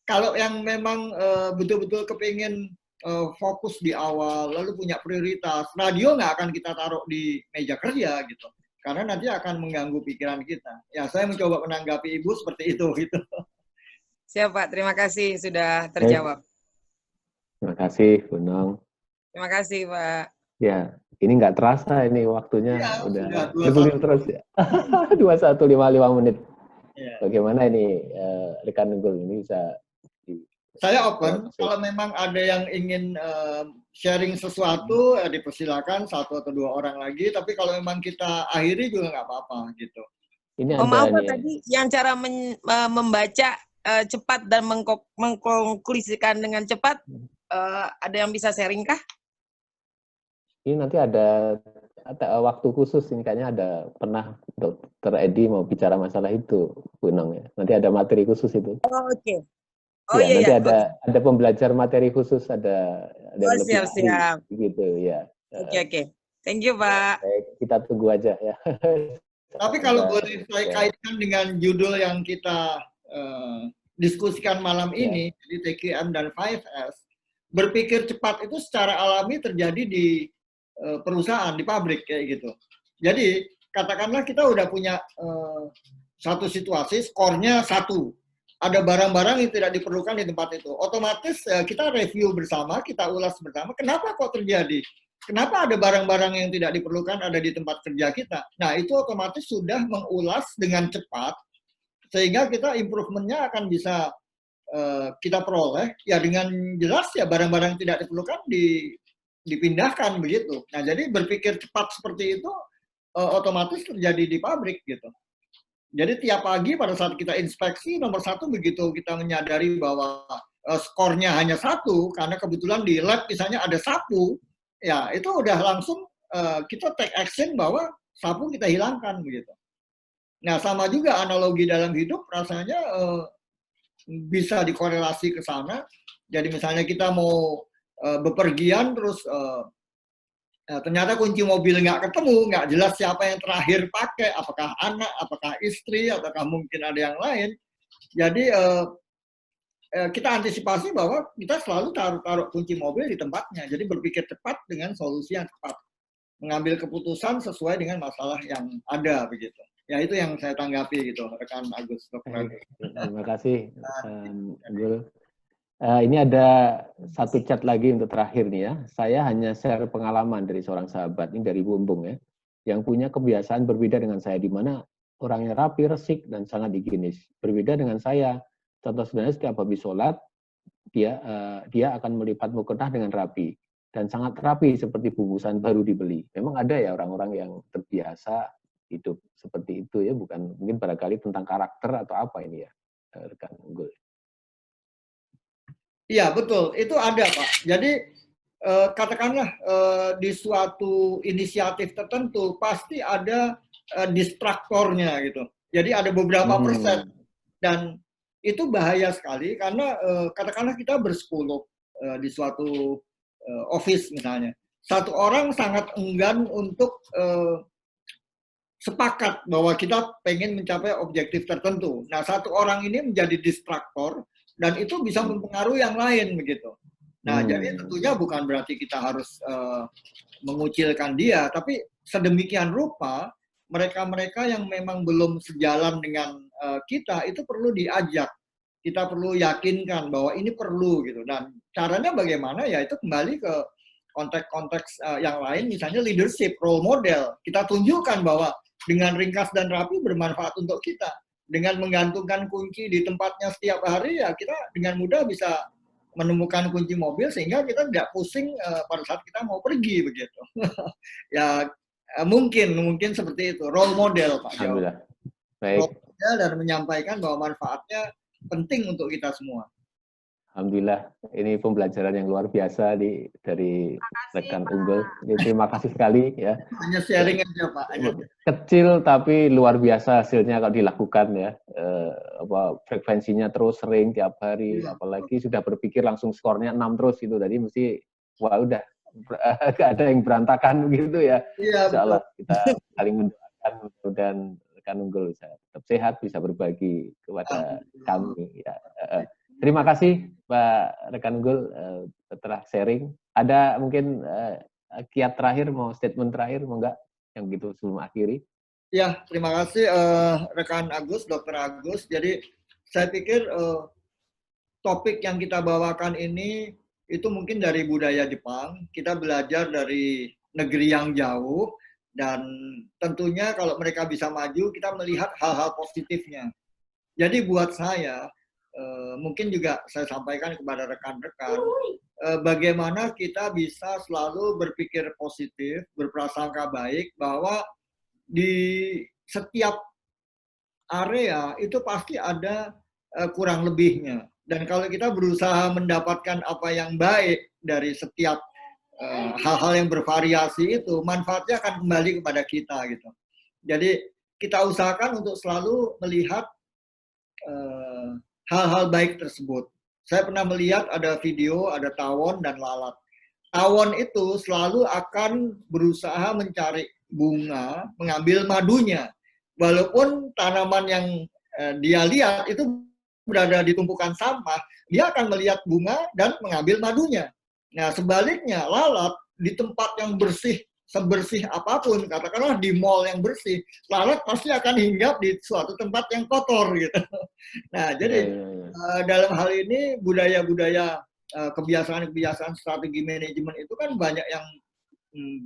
kalau yang memang betul-betul kepingin fokus di awal, lalu punya prioritas, radio nggak akan kita taruh di meja kerja gitu, karena nanti akan mengganggu pikiran kita. Ya, saya mencoba menanggapi Ibu seperti itu gitu. Siap Pak, terima kasih sudah terjawab. Terima kasih, Bu Nong. Terima kasih Pak. Ya, ini nggak terasa ini waktunya udah bergulir terus ya. 21.55 menit. Ya. Bagaimana ini rekan Unggul ini bisa saya open, kalau memang ada yang ingin sharing sesuatu, dipersilakan 1 atau 2 orang lagi. Tapi kalau memang kita akhiri juga nggak apa-apa gitu. Ini maaf tadi yang cara membaca cepat dan mengkonklusikan dengan cepat, ada yang bisa sharing kah? Ini nanti ada waktu khusus, ini kayaknya ada pernah Dr. Edi mau bicara masalah itu, Bu Nong ya. Nanti ada materi khusus itu. Oh, oke. Oh ya, iya, nanti ada pembelajar materi khusus, ada yang lebih siap. Gitu ya. Oke. Thank you, Pak. Kita tunggu aja ya. Tapi kalau boleh saya kaitkan dengan judul yang kita diskusikan malam ini, jadi TQM dan 5S, berpikir cepat itu secara alami terjadi di perusahaan, di pabrik kayak gitu. Jadi katakanlah kita udah punya satu situasi, skornya 1. Ada barang-barang yang tidak diperlukan di tempat itu. Otomatis kita review bersama, kita ulas bersama, kenapa kok terjadi? Kenapa ada barang-barang yang tidak diperlukan ada di tempat kerja kita? Nah, itu otomatis sudah mengulas dengan cepat, sehingga kita improvementnya akan bisa kita peroleh, ya dengan jelas ya barang-barang tidak diperlukan dipindahkan begitu. Nah, jadi berpikir cepat seperti itu otomatis terjadi di pabrik gitu. Jadi tiap pagi pada saat kita inspeksi, nomor 1 begitu kita menyadari bahwa skornya hanya 1, karena kebetulan di lab misalnya ada sapu, ya itu udah langsung kita take action bahwa sapu kita hilangkan begitu. Nah, sama juga analogi dalam hidup rasanya bisa dikorelasi ke sana. Jadi misalnya kita mau bepergian terus ternyata kunci mobil nggak ketemu, nggak jelas siapa yang terakhir pakai, apakah anak, apakah istri, ataukah mungkin ada yang lain. Jadi kita antisipasi bahwa kita selalu taruh kunci mobil di tempatnya. Jadi berpikir cepat dengan solusi yang tepat, mengambil keputusan sesuai dengan masalah yang ada begitu. Ya itu yang saya tanggapi gitu, rekan Agus. Terima kasih, Gul. Ini ada satu chat lagi untuk terakhir nih ya. Saya hanya share pengalaman dari seorang sahabat, ini dari Bumbung ya, yang punya kebiasaan berbeda dengan saya, di mana orangnya rapi, resik, dan sangat higienis. Berbeda dengan saya. Contoh sebenarnya setiap habis sholat, dia akan melipat mukena dengan rapi. Dan sangat rapi seperti bungkusan baru dibeli. Memang ada ya orang-orang yang terbiasa hidup seperti itu ya, bukan mungkin barangkali tentang karakter atau apa ini ya, rekan Unggul. Iya, betul. Itu ada, Pak. Jadi, katakanlah di suatu inisiatif tertentu, pasti ada distraktornya gitu. Jadi ada beberapa persen. Dan itu bahaya sekali, karena katakanlah kita bersepuluh di suatu office misalnya. Satu orang sangat enggan untuk sepakat bahwa kita pengen mencapai objektif tertentu. Nah, satu orang ini menjadi distraktor, dan itu bisa mempengaruhi yang lain begitu. Nah, jadi tentunya bukan berarti kita harus mengucilkan dia, tapi sedemikian rupa mereka-mereka yang memang belum sejalan dengan kita itu perlu diajak. Kita perlu yakinkan bahwa ini perlu gitu. Dan caranya bagaimana? Ya itu kembali ke konteks-konteks yang lain, misalnya leadership, role model. Kita tunjukkan bahwa dengan ringkas dan rapi bermanfaat untuk kita. Dengan menggantungkan kunci di tempatnya setiap hari, ya kita dengan mudah bisa menemukan kunci mobil sehingga kita tidak pusing pada saat kita mau pergi begitu. Ya mungkin seperti itu, role model Pak. Alhamdulillah. Baik. Role model dan menyampaikan bahwa manfaatnya penting untuk kita semua. Alhamdulillah, ini pembelajaran yang luar biasa dari rekan Unggul. Terima kasih sekali ya. Hanya sharing aja Pak. Kecil tapi luar biasa hasilnya kalau dilakukan ya. Frekuensinya terus sering tiap hari, apalagi sudah berpikir langsung skornya 6 terus itu. Tadi mesti wah udah gak ada yang berantakan begitu ya. Insya Allah kita saling mendoakan dan rekan Unggul bisa tetap sehat, bisa berbagi kepada kami ya. Terima kasih Pak rekan Unggul setelah sharing. Ada mungkin kiat terakhir, mau statement terakhir, mau enggak yang begitu sebelum akhiri? Ya, terima kasih rekan Agus, Dr. Agus. Jadi saya pikir topik yang kita bawakan ini itu mungkin dari budaya Jepang. Kita belajar dari negeri yang jauh dan tentunya kalau mereka bisa maju, kita melihat hal-hal positifnya. Jadi buat saya mungkin juga saya sampaikan kepada rekan-rekan, bagaimana kita bisa selalu berpikir positif, berprasangka baik, bahwa di setiap area itu pasti ada kurang lebihnya. Dan kalau kita berusaha mendapatkan apa yang baik dari setiap hal-hal yang bervariasi itu, manfaatnya akan kembali kepada kita gitu. Jadi kita usahakan untuk selalu melihat hal-hal baik tersebut. Saya pernah melihat ada video, ada tawon dan lalat. Tawon itu selalu akan berusaha mencari bunga, mengambil madunya. Walaupun tanaman yang dia lihat itu berada di tumpukan sampah, dia akan melihat bunga dan mengambil madunya. Nah, sebaliknya lalat di tempat yang bersih, sebersih apapun, katakanlah di mall yang bersih, lalat pasti akan hinggap di suatu tempat yang kotor gitu. Nah, jadi dalam hal ini budaya-budaya, kebiasaan-kebiasaan strategi manajemen itu kan banyak yang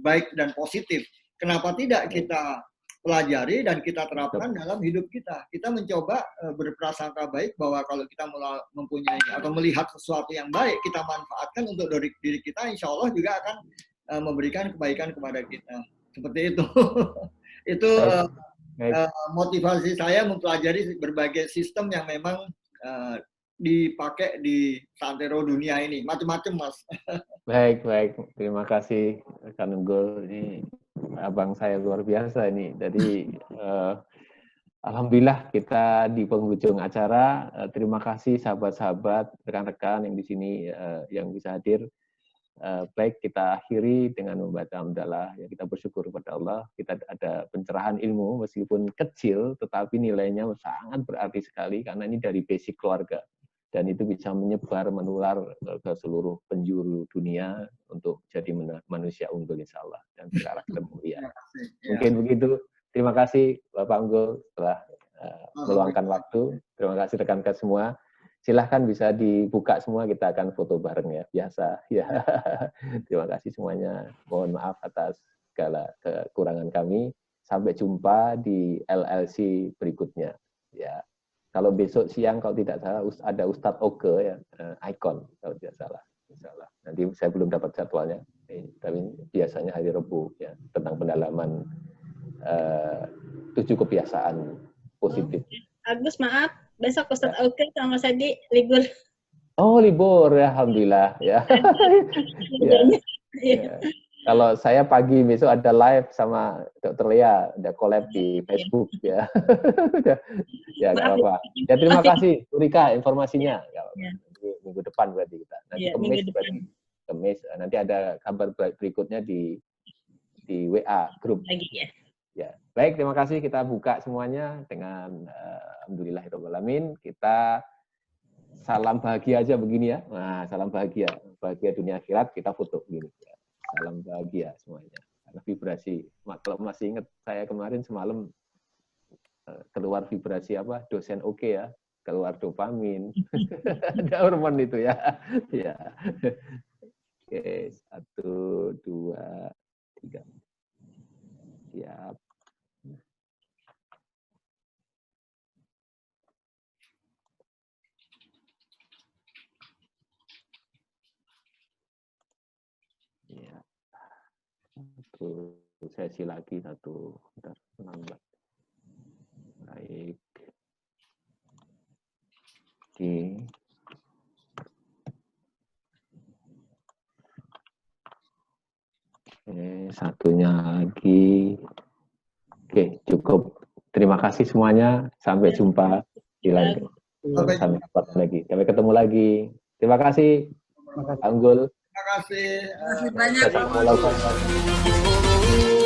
baik dan positif. Kenapa tidak kita pelajari dan kita terapkan dalam hidup kita? Kita mencoba berprasangka baik bahwa kalau kita mempunyai atau melihat sesuatu yang baik, kita manfaatkan untuk diri kita, insya Allah juga akan memberikan kebaikan kepada kita. Seperti itu. Itu motivasi saya mempelajari berbagai sistem yang memang dipakai di santero dunia ini. Macam-macam, Mas. Baik. Terima kasih, rekan Unggul. Ini abang saya luar biasa ini. Jadi, alhamdulillah kita di penghujung acara. Terima kasih sahabat-sahabat, rekan-rekan yang di sini yang bisa hadir. Baik, kita akhiri dengan membaca hamdalah. Ya, kita bersyukur kepada Allah. Kita ada pencerahan ilmu meskipun kecil, tetapi nilainya sangat berarti sekali karena ini dari basic keluarga dan itu bisa menyebar, menular ke seluruh penjuru dunia untuk jadi manusia unggul insya Allah dan berkarakter mulia. Mungkin begitu. Terima kasih Bapak Unggul telah meluangkan waktu. Terima kasih rekan-rekan semua. Silahkan bisa dibuka semua, kita akan foto bareng ya, biasa. Ya. Terima kasih semuanya. Mohon maaf atas segala kekurangan kami. Sampai jumpa di LLC berikutnya. Ya. Kalau besok siang kalau tidak salah ada Ustadz Oke ya, Icon kalau tidak salah. Insyaallah. Nanti saya belum dapat jadwalnya, tapi biasanya hari Rabu ya tentang pendalaman 7 kebiasaan positif. Agus maaf, besok Ustadz Oke sama Sadi libur. Oh libur ya, alhamdulillah ya. Ya. Kalau saya pagi besok ada live sama Dr. Lea, ada collab di Facebook ya. Ya nggak apa-apa. Ya terima kasih Rika informasinya. Minggu depan berarti kita. Nanti Kemis nanti ada kabar berikutnya di WA grup. Ya, baik, terima kasih. Kita buka semuanya dengan alhamdulillahirobbilalamin. Kita salam bahagia aja begini ya. Nah, salam bahagia dunia akhirat kita foto begini. Ya. Salam bahagia semuanya. Karena vibrasi. Kalau masih ingat saya kemarin semalam keluar vibrasi apa? Dosen oke ya. Keluar dopamin. Ada hormon itu ya. Ya. Oke, 1, 2, 3. Siap. satu sesi lagi, bentar, 16. Baik. Oke. Satunya lagi. Oke, cukup. Terima kasih semuanya. Sampai jumpa di lain. Sampai ketemu lagi. Terima kasih, Pak Unggul. Terima kasih. Terima kasih banyak, Pak.